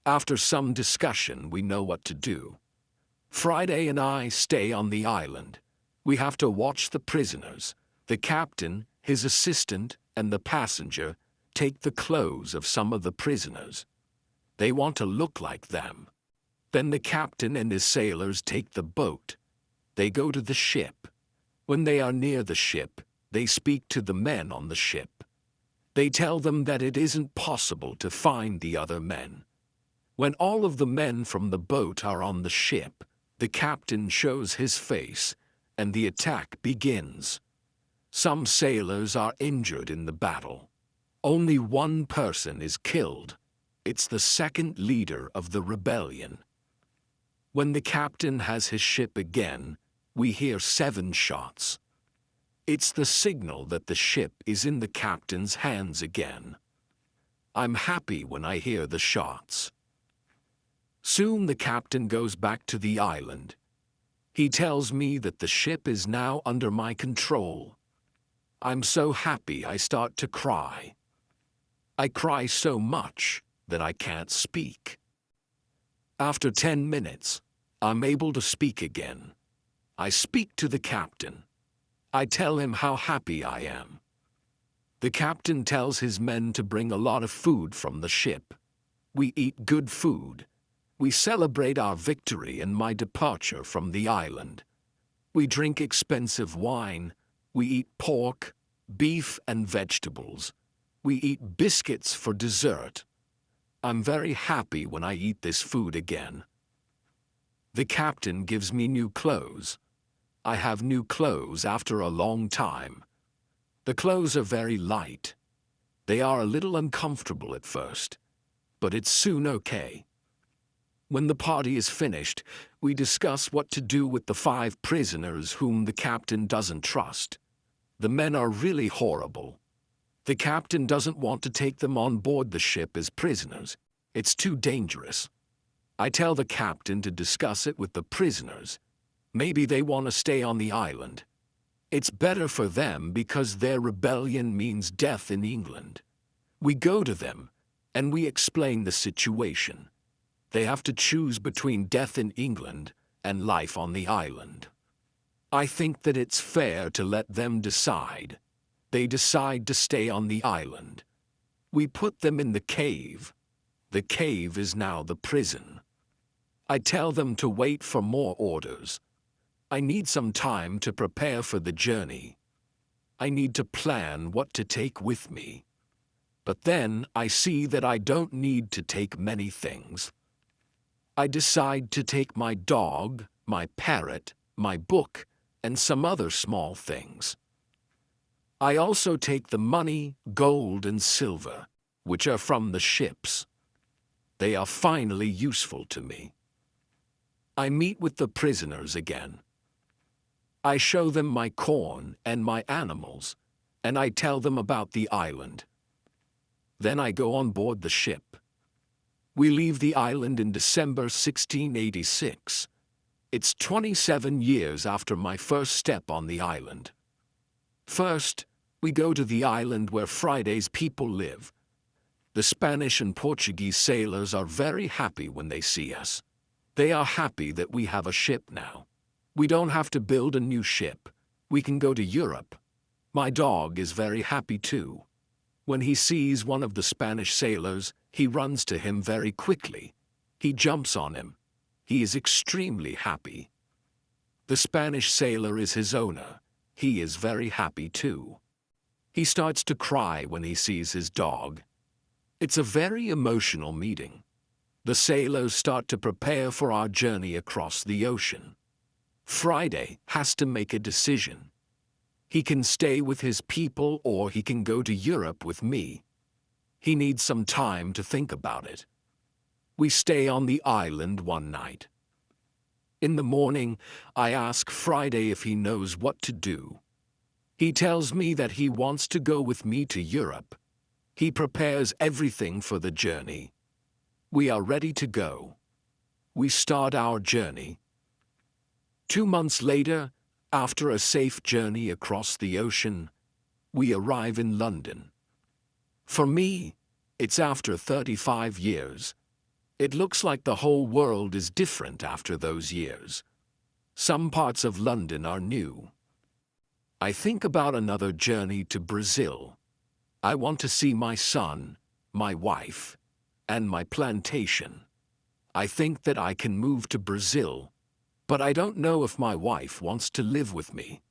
After some discussion, we know what to do. Friday and I stay on the island. We have to watch the prisoners. The captain, his assistant, and the passenger take the clothes of some of the prisoners. They want to look like them. Then the captain and his sailors take the boat. They go to the ship. When they are near the ship, they speak to the men on the ship. They tell them that it isn't possible to find the other men. When all of the men from the boat are on the ship, the captain shows his face, and the attack begins. Some sailors are injured in the battle. Only 1 person is killed. It's the 2nd leader of the rebellion. When the captain has his ship again, we hear 7 shots. It's the signal that the ship is in the captain's hands again. I'm happy when I hear the shots. Soon the captain goes back to the island. He tells me that the ship is now under my control. I'm so happy I start to cry. I cry so much that I can't speak. After 10 minutes, I'm able to speak again. I speak to the captain. I tell him how happy I am. The captain tells his men to bring a lot of food from the ship. We eat good food. We celebrate our victory and my departure from the island. We drink expensive wine. We eat pork, beef, and vegetables. We eat biscuits for dessert. I'm very happy when I eat this food again. The captain gives me new clothes. I have new clothes after a long time. The clothes are very light. They are a little uncomfortable at first, but it's soon okay. When the party is finished, we discuss what to do with the 5 prisoners whom the captain doesn't trust. The men are really horrible. The captain doesn't want to take them on board the ship as prisoners. It's too dangerous. I tell the captain to discuss it with the prisoners. Maybe they want to stay on the island. It's better for them because their rebellion means death in England. We go to them, and we explain the situation. They have to choose between death in England and life on the island. I think that it's fair to let them decide. They decide to stay on the island. We put them in the cave. The cave is now the prison. I tell them to wait for more orders. I need some time to prepare for the journey. I need to plan what to take with me. But then I see that I don't need to take many things. I decide to take my dog, my parrot, my book, and some other small things. I also take the money, gold, and silver, which are from the ships. They are finally useful to me. I meet with the prisoners again. I show them my corn and my animals, and I tell them about the island. Then I go on board the ship. We leave the island in December 1686. It's 27 years after my first step on the island. First, we go to the island where Friday's people live. The Spanish and Portuguese sailors are very happy when they see us. They are happy that we have a ship now. We don't have to build a new ship. We can go to Europe. My dog is very happy too. When he sees one of the Spanish sailors, he runs to him very quickly. He jumps on him. He is extremely happy. The Spanish sailor is his owner. He is very happy too. He starts to cry when he sees his dog. It's a very emotional meeting. The sailors start to prepare for our journey across the ocean. Friday has to make a decision. He can stay with his people or he can go to Europe with me. He needs some time to think about it. We stay on the island one night. In the morning, I ask Friday if he knows what to do. He tells me that he wants to go with me to Europe. He prepares everything for the journey. We are ready to go. We start our journey. 2 months later, after a safe journey across the ocean, we arrive in London. For me, it's after 35 years. It looks like the whole world is different after those years. Some parts of London are new. I think about another journey to Brazil. I want to see my son, my wife, and my plantation. I think that I can move to Brazil, but I don't know if my wife wants to live with me.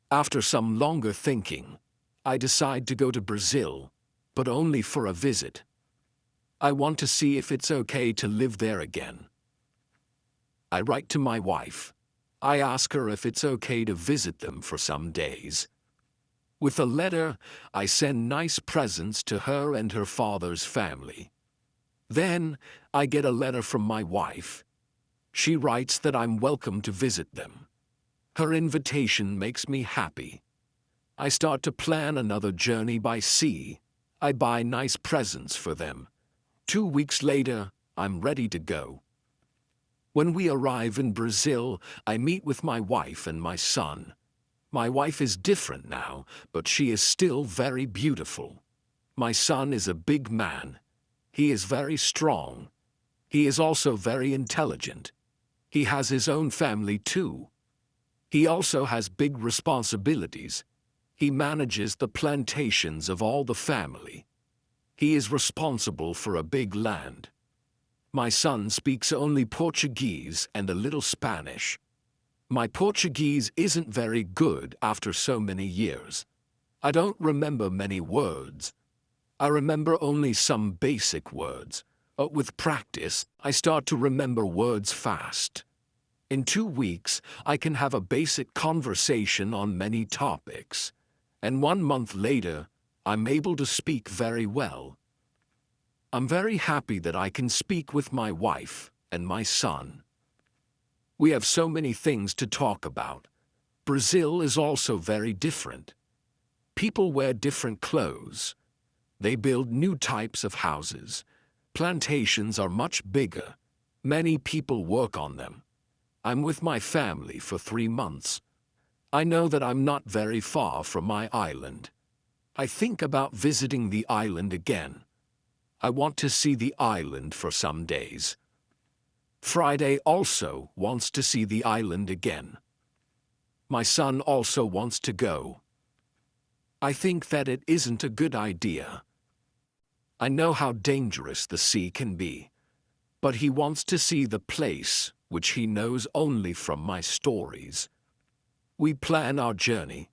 After some longer thinking, I decide to go to Brazil, but only for a visit. I want to see if it's okay to live there again. I write to my wife. I ask her if it's okay to visit them for some days. With a letter, I send nice presents to her and her father's family. Then, I get a letter from my wife. She writes that I'm welcome to visit them. Her invitation makes me happy. I start to plan another journey by sea. I buy nice presents for them. 2 weeks later, I'm ready to go. When we arrive in Brazil, I meet with my wife and my son. My wife is different now, but she is still very beautiful. My son is a big man. He is very strong. He is also very intelligent. He has his own family too. He also has big responsibilities. He manages the plantations of all the family. He is responsible for a big land. My son speaks only Portuguese and a little Spanish. My Portuguese isn't very good after so many years. I don't remember many words. I remember only some basic words, but with practice, I start to remember words fast. In 2 weeks, I can have a basic conversation on many topics, and 1 month later, I'm able to speak very well. I'm very happy that I can speak with my wife and my son. We have so many things to talk about. Brazil is also very different. People wear different clothes. They build new types of houses. Plantations are much bigger. Many people work on them. I'm with my family for 3 months. I know that I'm not very far from my island. I think about visiting the island again. I want to see the island for some days. Friday also wants to see the island again. My son also wants to go. I think that it isn't a good idea. I know how dangerous the sea can be, but he wants to see the place which he knows only from my stories. We plan our journey.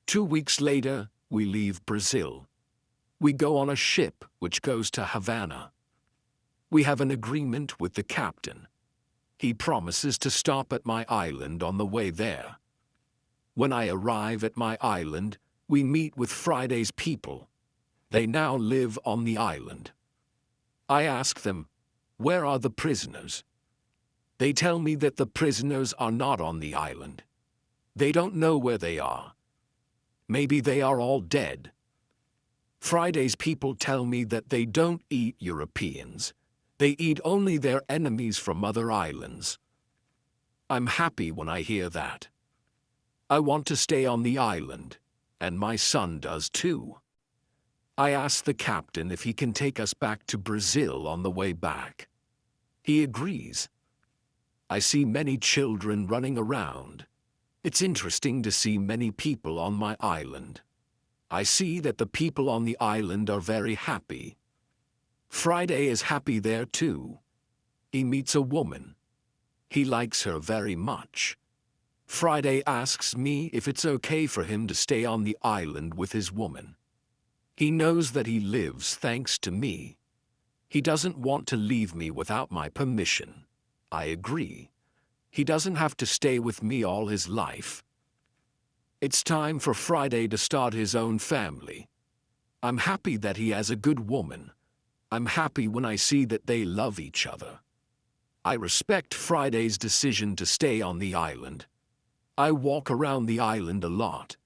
2 weeks later, we leave Brazil. We go on a ship which goes to Havana. We have an agreement with the captain. He promises to stop at my island on the way there. When I arrive at my island, we meet with Friday's people. They now live on the island. I ask them, "Where are the prisoners?" They tell me that the prisoners are not on the island. They don't know where they are. Maybe they are all dead. Friday's people tell me that they don't eat Europeans. They eat only their enemies from other islands. I'm happy when I hear that. I want to stay on the island, and my son does too. I ask the captain if he can take us back to Brazil on the way back. He agrees. I see many children running around. It's interesting to see many people on my island. I see that the people on the island are very happy. Friday is happy there too. He meets a woman. He likes her very much. Friday asks me if it's okay for him to stay on the island with his woman. He knows that he lives thanks to me. He doesn't want to leave me without my permission. I agree. He doesn't have to stay with me all his life. It's time for Friday to start his own family. I'm happy that he has a good woman. I'm happy when I see that they love each other. I respect Friday's decision to stay on the island. I walk around the island a lot.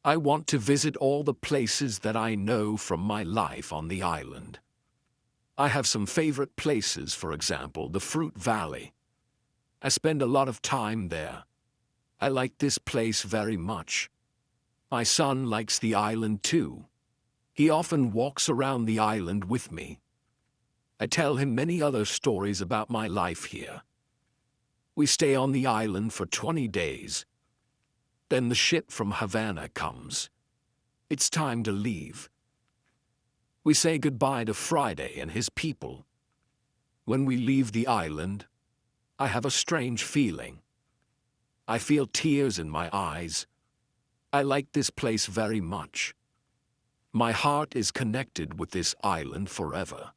I want to visit all the places that I know from my life on the island. I have some favorite places, for example, the Fruit Valley. I spend a lot of time there. I like this place very much. My son likes the island too. He often walks around the island with me. I tell him many other stories about my life here. We stay on the island for 20 days. Then the ship from Havana comes. It's time to leave. We say goodbye to Friday and his people. When we leave the island, I have a strange feeling. I feel tears in my eyes. I like this place very much. My heart is connected with this island forever.